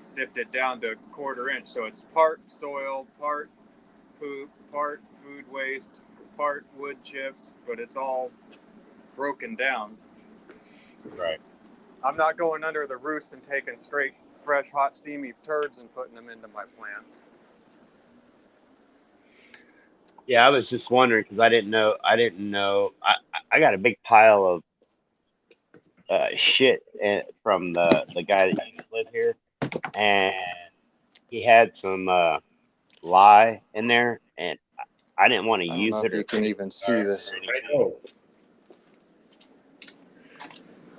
sift it down to 1/4 inch. So it's part soil, part poop, part food waste, part wood chips, but it's all broken down. Right. I'm not going under the roost and taking straight, fresh, hot, steamy turds and putting them into my plants. Yeah, I was just wondering because I didn't know. I got a big pile of shit from the guy that used to live here, and he had some lye in there, and I didn't want to I don't use know it. if you can even see this. I know.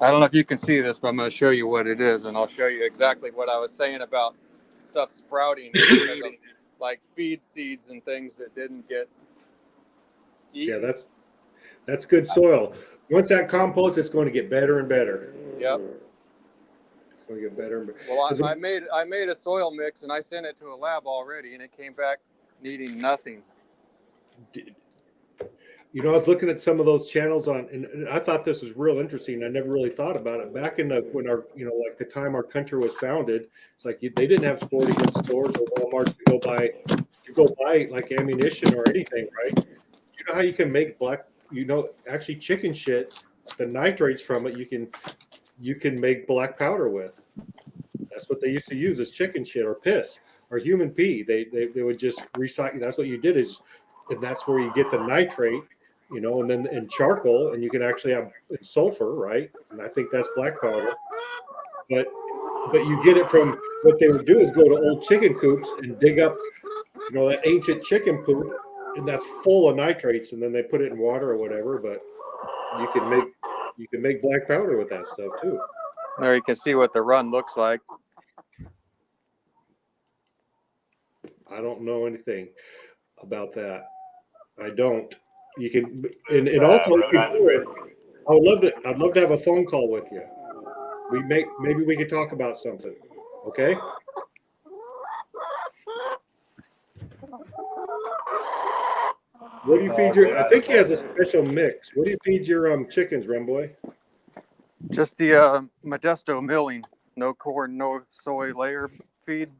I don't know if you can see this, but I'm going to show you what it is, and I'll show you exactly what I was saying about stuff sprouting because of like feed seeds and things that didn't get eaten. Yeah, that's good soil. Once that compost, it's going to get better and better. Yep. It's going to get better and better. Well, I made a soil mix and I sent it to a lab already, and it came back needing nothing. You know, I was looking at some of those channels and I thought this was real interesting. I never really thought about it. Back in when our, like the time our country was founded, it's like they didn't have sporting goods stores or Walmarts to go buy like ammunition or anything, right? You know how you can make actually chicken shit, the nitrates from it, you can make black powder with. That's what they used to use as chicken shit or piss or human pee. They would just recycle. That's what you did and that's where you get the nitrate, and then in charcoal, and you can actually have sulfur, right? And I think that's black powder. But you get it from what they would do is go to old chicken coops and dig up, that ancient chicken poop, and that's full of nitrates, and then they put it in water or whatever. But you can make black powder with that stuff too. There you can see what the run looks like. I don't know anything about that. I don't. You can, and also I'd love to have a phone call with you. Maybe we could talk about something. Okay. What do you feed your? I think he has a special mix. What do you feed your chickens, Rumboy? Just the Modesto milling, no corn, no soy layer feed.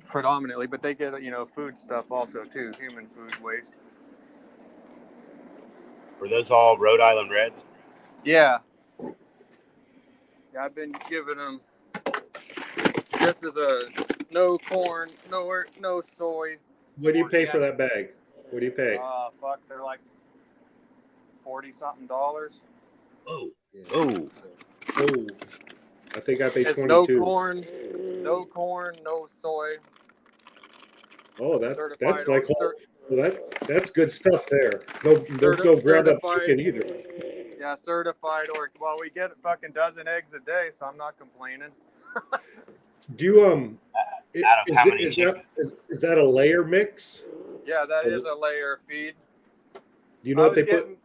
Predominantly, but they get food stuff also too, human food waste. Were those all Rhode Island Reds? Yeah, I've been giving them. This is a no corn, no soy. What do you pay for that bag? What do you pay? Fuck, they're like $40-something. Oh, Yeah. oh, I think I paid It's 22. no corn, no soy. Oh, that's Certified like or that's good stuff there. There's no ground up chicken either. Yeah, certified well, we get a fucking dozen eggs a day, so I'm not complaining. Do you Out of how many is that a layer mix? Yeah, that is a layer feed. Do you know what they put?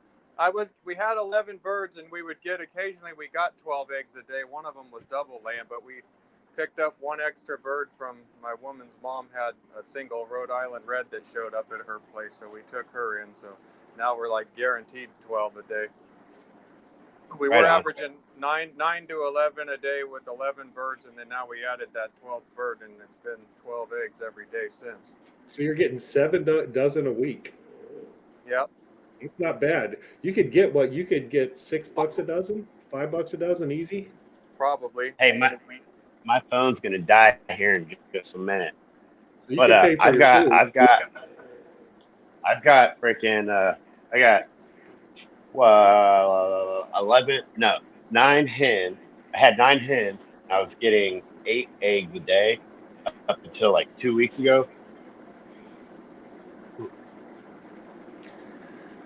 We had 11 birds, and we got 12 eggs a day. One of them was double laying, but we picked up one extra bird from my woman's mom. Had a single Rhode Island Red that showed up at her place, so we took her in. So now we're like guaranteed 12 a day. We were averaging 9 to 11 a day with 11 birds, and then now we added that 12th bird, and it's been 12 eggs every day since. So you're getting 7 dozen a week. Yep. It's not bad. You could get $6 a dozen, $5 a dozen, easy. Probably. Hey, my phone's gonna die here in just a minute. So you But can pay for I've your food. got freaking I got 9 hens. I had 9 hens. I was getting 8 eggs a day up until like 2 weeks ago.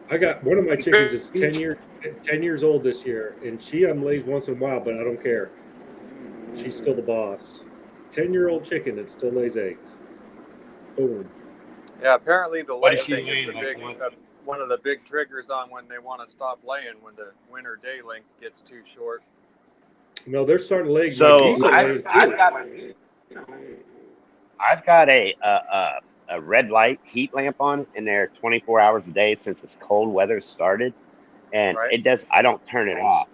I got one of my chickens is 10 years old this year, and she lays once in a while, but I don't care. She's still the boss. 10-year-old chicken that still lays eggs. Boom. Yeah, apparently the What lay if she thing is laid the like big. one? one of the big triggers on when they want to stop laying when the winter day length gets too short. No, they're starting to lay. So geese are laying I've got a red light heat lamp on in there 24 hours a day since this cold weather started, and Right. it does. I don't turn it off.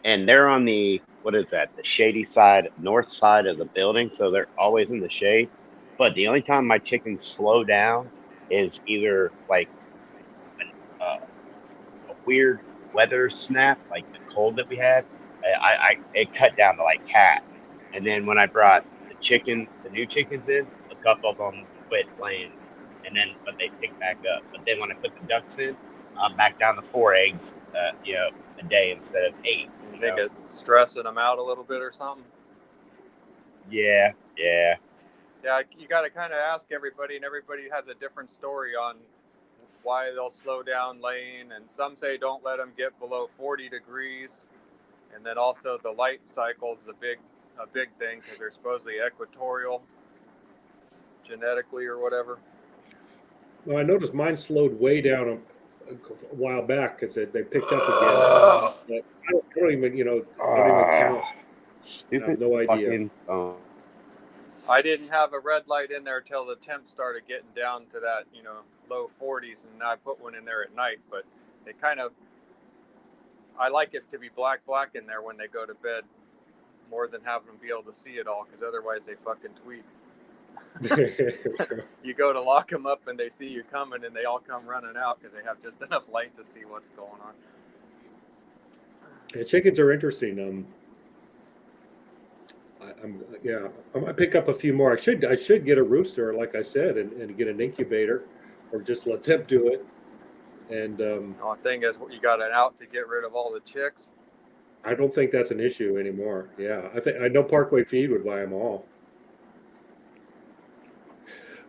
And they're on the, what is that? The shady side, north side of the building, so they're always in the shade. But the only time my chickens slow down is either like a weird weather snap, like the cold that we had. It cut down to like half. And then when I brought the new chickens in, a couple of them quit laying, and then but they picked back up. But then when I put the ducks in, I'm back down to 4 eggs, a day instead of 8. You think it's stressing them out a little bit or something? Yeah. Yeah, you got to kind of ask everybody, and everybody has a different story on why they'll slow down laying. And some say don't let them get below 40 degrees. And then also the light cycle is a big thing because they're supposedly equatorial genetically or whatever. Well, I noticed mine slowed way down a while back because they picked up again. But I don't even, don't even count. Stupid. I have no idea. Fucking phone. I didn't have a red light in there till the temp started getting down to that, low 40s, and I put one in there at night. But it kind of, I like it to be black in there when they go to bed, more than having them be able to see it all, because otherwise they fucking tweak. You go to lock them up and they see you coming, and they all come running out because they have just enough light to see what's going on. Yeah, chickens are interesting. I might pick up a few more. I should get a rooster, like I said, and get an incubator, or just let them do it. And The only thing is, you got an out to get rid of all the chicks. I don't think that's an issue anymore. Yeah, I know Parkway Feed would buy them all.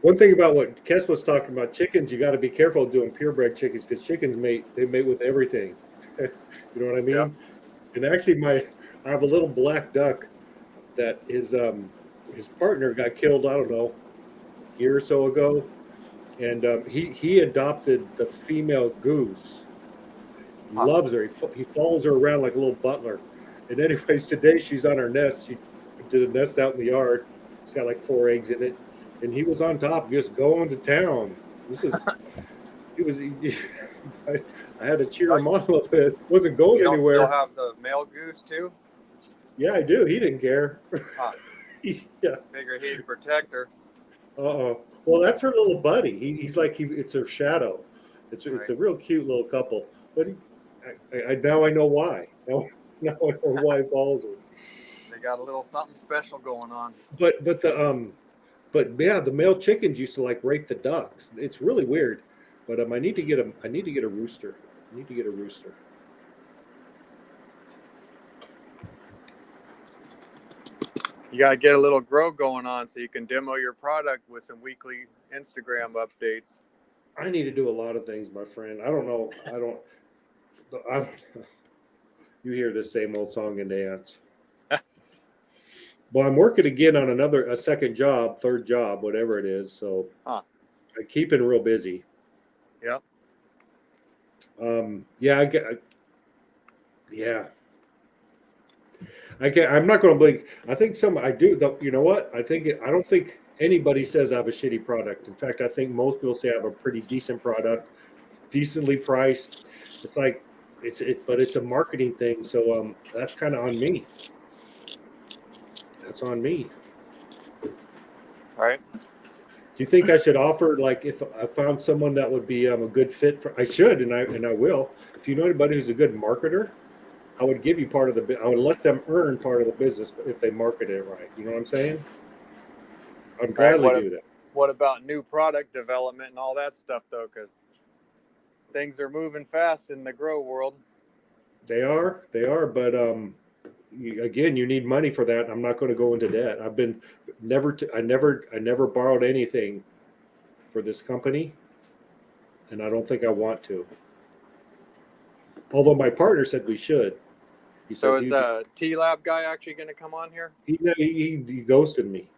One thing about what Kes was talking about, chickens, you got to be careful doing purebred chickens because chickens mate with everything. You know what I mean? Yep. And actually, I have a little black duck that his partner got killed, I don't know, a year or so ago, and he adopted the female goose. He loves her. He follows her around like a little butler. And anyways, today she's on her nest. She did a nest out in the yard. She's got like 4 eggs in it, and he was on top, just going to town. I had to cheer him on a little bit. Wasn't going You anywhere. still have the male goose too? Yeah, I do. He didn't care. Huh. Yeah. Figure he'd protect her. Well, that's her little buddy. He's like it's her shadow. It's a real cute little couple. But now I know why. Now I know why he follows her. They got a little something special going on. But the male chickens used to like rape the ducks. It's really weird. But I need to get a rooster. You got to get a little grow going on so you can demo your product with some weekly Instagram updates. I need to do a lot of things, my friend. I don't know. You hear the same old song and dance. Well, I'm working again on a second job, third job, whatever it is. So I'm keeping real busy. Yep. I'm not going to blink. I think I do. Though, you know what? I don't think anybody says I have a shitty product. In fact, I think most people say I have a pretty decent product, decently priced. It's like but it's a marketing thing. So that's kind of on me. That's on me. Right. Do you think I should offer, like, if I found someone that would be a good fit for? I should, and I will. If you know anybody who's a good marketer, I would give you part of I would let them earn part of the business if they market it right. You know what I'm saying? I'd gladly do that. What about new product development and all that stuff, though? Because things are moving fast in the grow world. They are, but again, you need money for that. I'm not going to go into debt. I never borrowed anything for this company, and I don't think I want to. Although my partner said we should. So is the T-Lab guy actually going to come on here? He ghosted me.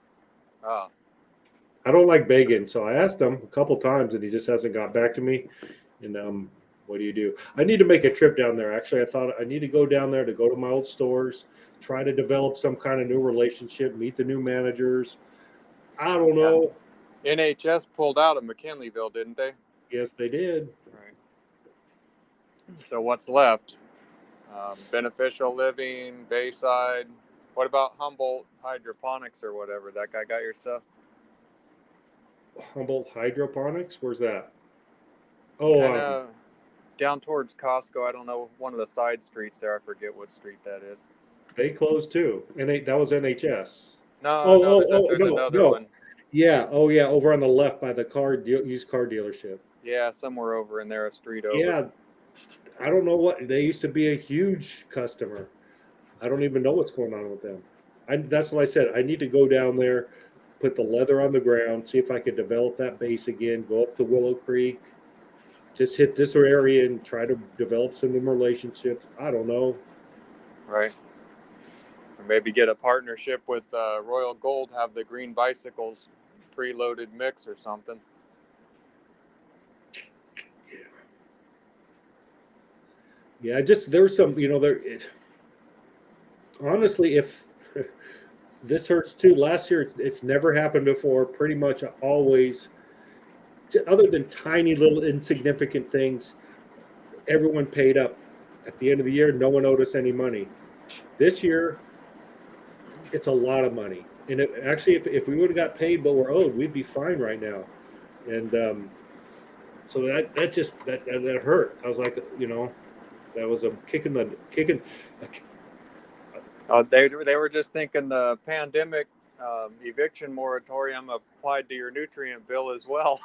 Oh. I don't like begging. So I asked him a couple times and he just hasn't got back to me. And what do you do? I need to make a trip down there. Actually, I thought I need to go down there to go to my old stores, try to develop some kind of new relationship, meet the new managers. I don't Yeah. know. NHS pulled out of McKinleyville, didn't they? Yes, they did. Right. So what's left? Beneficial Living, Bayside. What about Humboldt Hydroponics or whatever? That guy got your stuff? Humboldt Hydroponics. Where's that? Oh, Kind of down towards Costco. I don't know, one of the side streets there. I forget what street that is. they closed too. That was NHS. No, Oh, no, oh, oh, there's no, another no. one. Yeah. Oh, yeah. Over on the left by the used car dealership. Yeah, somewhere over in there, a street over. Yeah. I don't know what they used to be a huge customer. I don't even know what's going on with them. That's what I said. I need to go down there, put the leather on the ground, see if I could develop that base again, go up to Willow Creek, just hit this area and try to develop some new relationships. I don't know. Right. Or maybe get a partnership with Royal Gold, have the green bicycles preloaded mix or something. Yeah, just there was some, honestly, if this hurts too. Last year, it's never happened before. Pretty much always, other than tiny little insignificant things, everyone paid up. At the end of the year, no one owed us any money. This year, it's a lot of money. And actually, if we would have got paid but we're owed, we'd be fine right now. And so that hurt. I was like, that was a kicking. They were just thinking the pandemic eviction moratorium applied to your nutrient bill as well.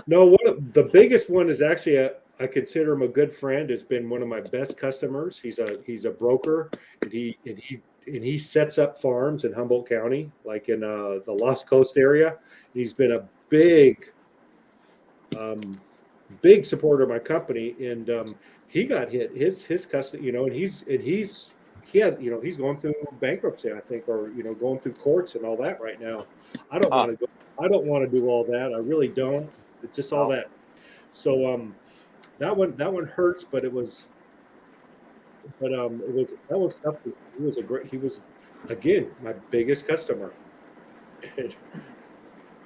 No, the biggest one is actually I consider him a good friend. Has been one of my best customers. He's a broker, and he sets up farms in Humboldt County, like in the Lost Coast area. He's been a big supporter of my company, and he got hit. His custody, and he's going through bankruptcy, I think, or going through courts and all that right now. I don't want to go. I don't want to do all that. I really don't. It's just all that. So that one hurts, but it was tough. He was again my biggest customer.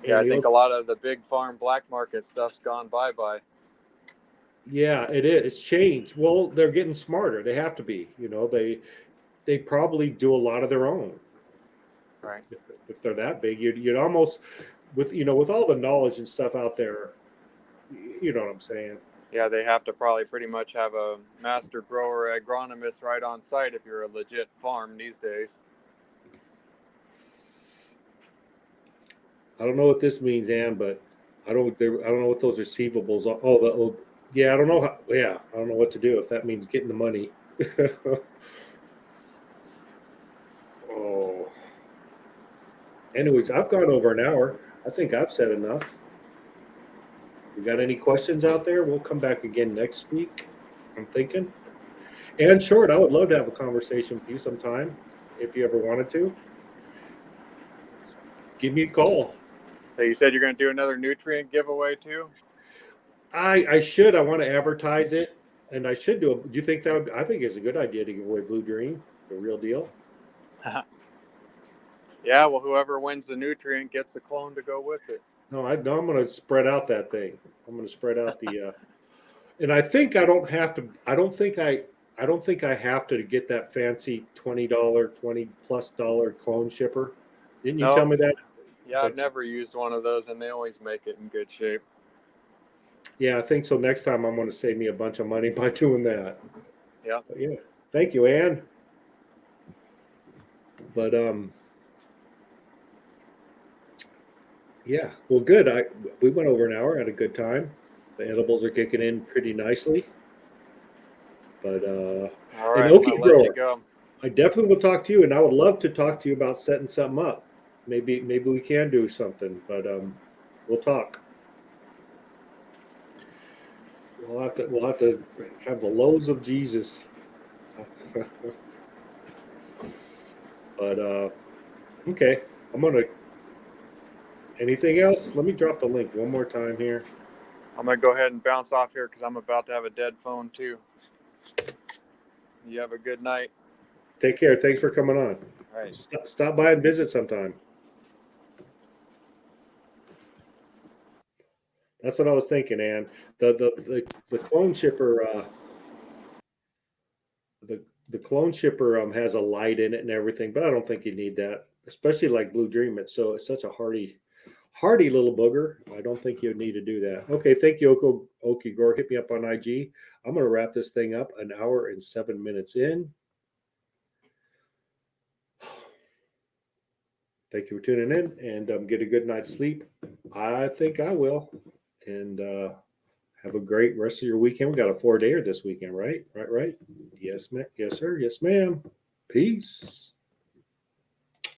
Yeah, I think a lot of the big farm black market stuff's gone bye. Yeah, it is. It's changed. Well, they're getting smarter. They have to be. They probably do a lot of their own. Right. If they're that big, you'd almost with all the knowledge and stuff out there. You know what I'm saying? Yeah, they have to probably pretty much have a master grower agronomist right on site if you're a legit farm these days. I don't know what this means, Ann, but I don't know what those receivables are. Yeah, I don't know how. Yeah, I don't know what to do if that means getting the money. Oh. Anyways, I've gone over an hour. I think I've said enough. You got any questions out there? We'll come back again next week, I'm thinking. And Short, I would love to have a conversation with you sometime if you ever wanted to. Give me a call. So you said you're going to do another nutrient giveaway too? I should. I want to advertise it, and I should do it. Do you think I think it's a good idea to give away Blue Dream, the real deal? Yeah, well, whoever wins the nutrient gets a clone to go with it. No, I'm going to spread out that thing. I'm going to spread out the, and I think I don't have to. I don't think I have to get that fancy $20, $20+ clone shipper. Didn't you tell me that? Yeah, I've never used one of those, and they always make it in good shape. Yeah, I think so. Next time I'm going to save me a bunch of money by doing that. Yeah. But yeah. Thank you, Ann. But yeah, well, good. We went over an hour, had a good time. The edibles are kicking in pretty nicely. But all right, and Okie I'll let Grower, you go. I definitely will talk to you, and I would love to talk to you about setting something up. Maybe we can do something, but we'll talk. We'll have to have the lows of Jesus. But okay, I'm gonna Anything else? Let me drop the link one more time here. I'm gonna go ahead and bounce off here because I'm about to have a dead phone too. You have a good night. Take care. Thanks for coming on. All right. Stop by and visit sometime. That's what I was thinking, Ann. The clone shipper the clone shipper has a light in it and everything, but I don't think you need that, especially like Blue Dream. It's such a hardy little booger. I don't think you need to do that. Okay, thank you, Okie Gore. Hit me up on IG. I'm gonna wrap this thing up an hour and 7 minutes in. Thank you for tuning in, and get a good night's sleep. I think I will. And have a great rest of your weekend. We got a 4-dayer this weekend, right? Right. Yes, ma'am. Yes, sir. Yes, ma'am. Peace.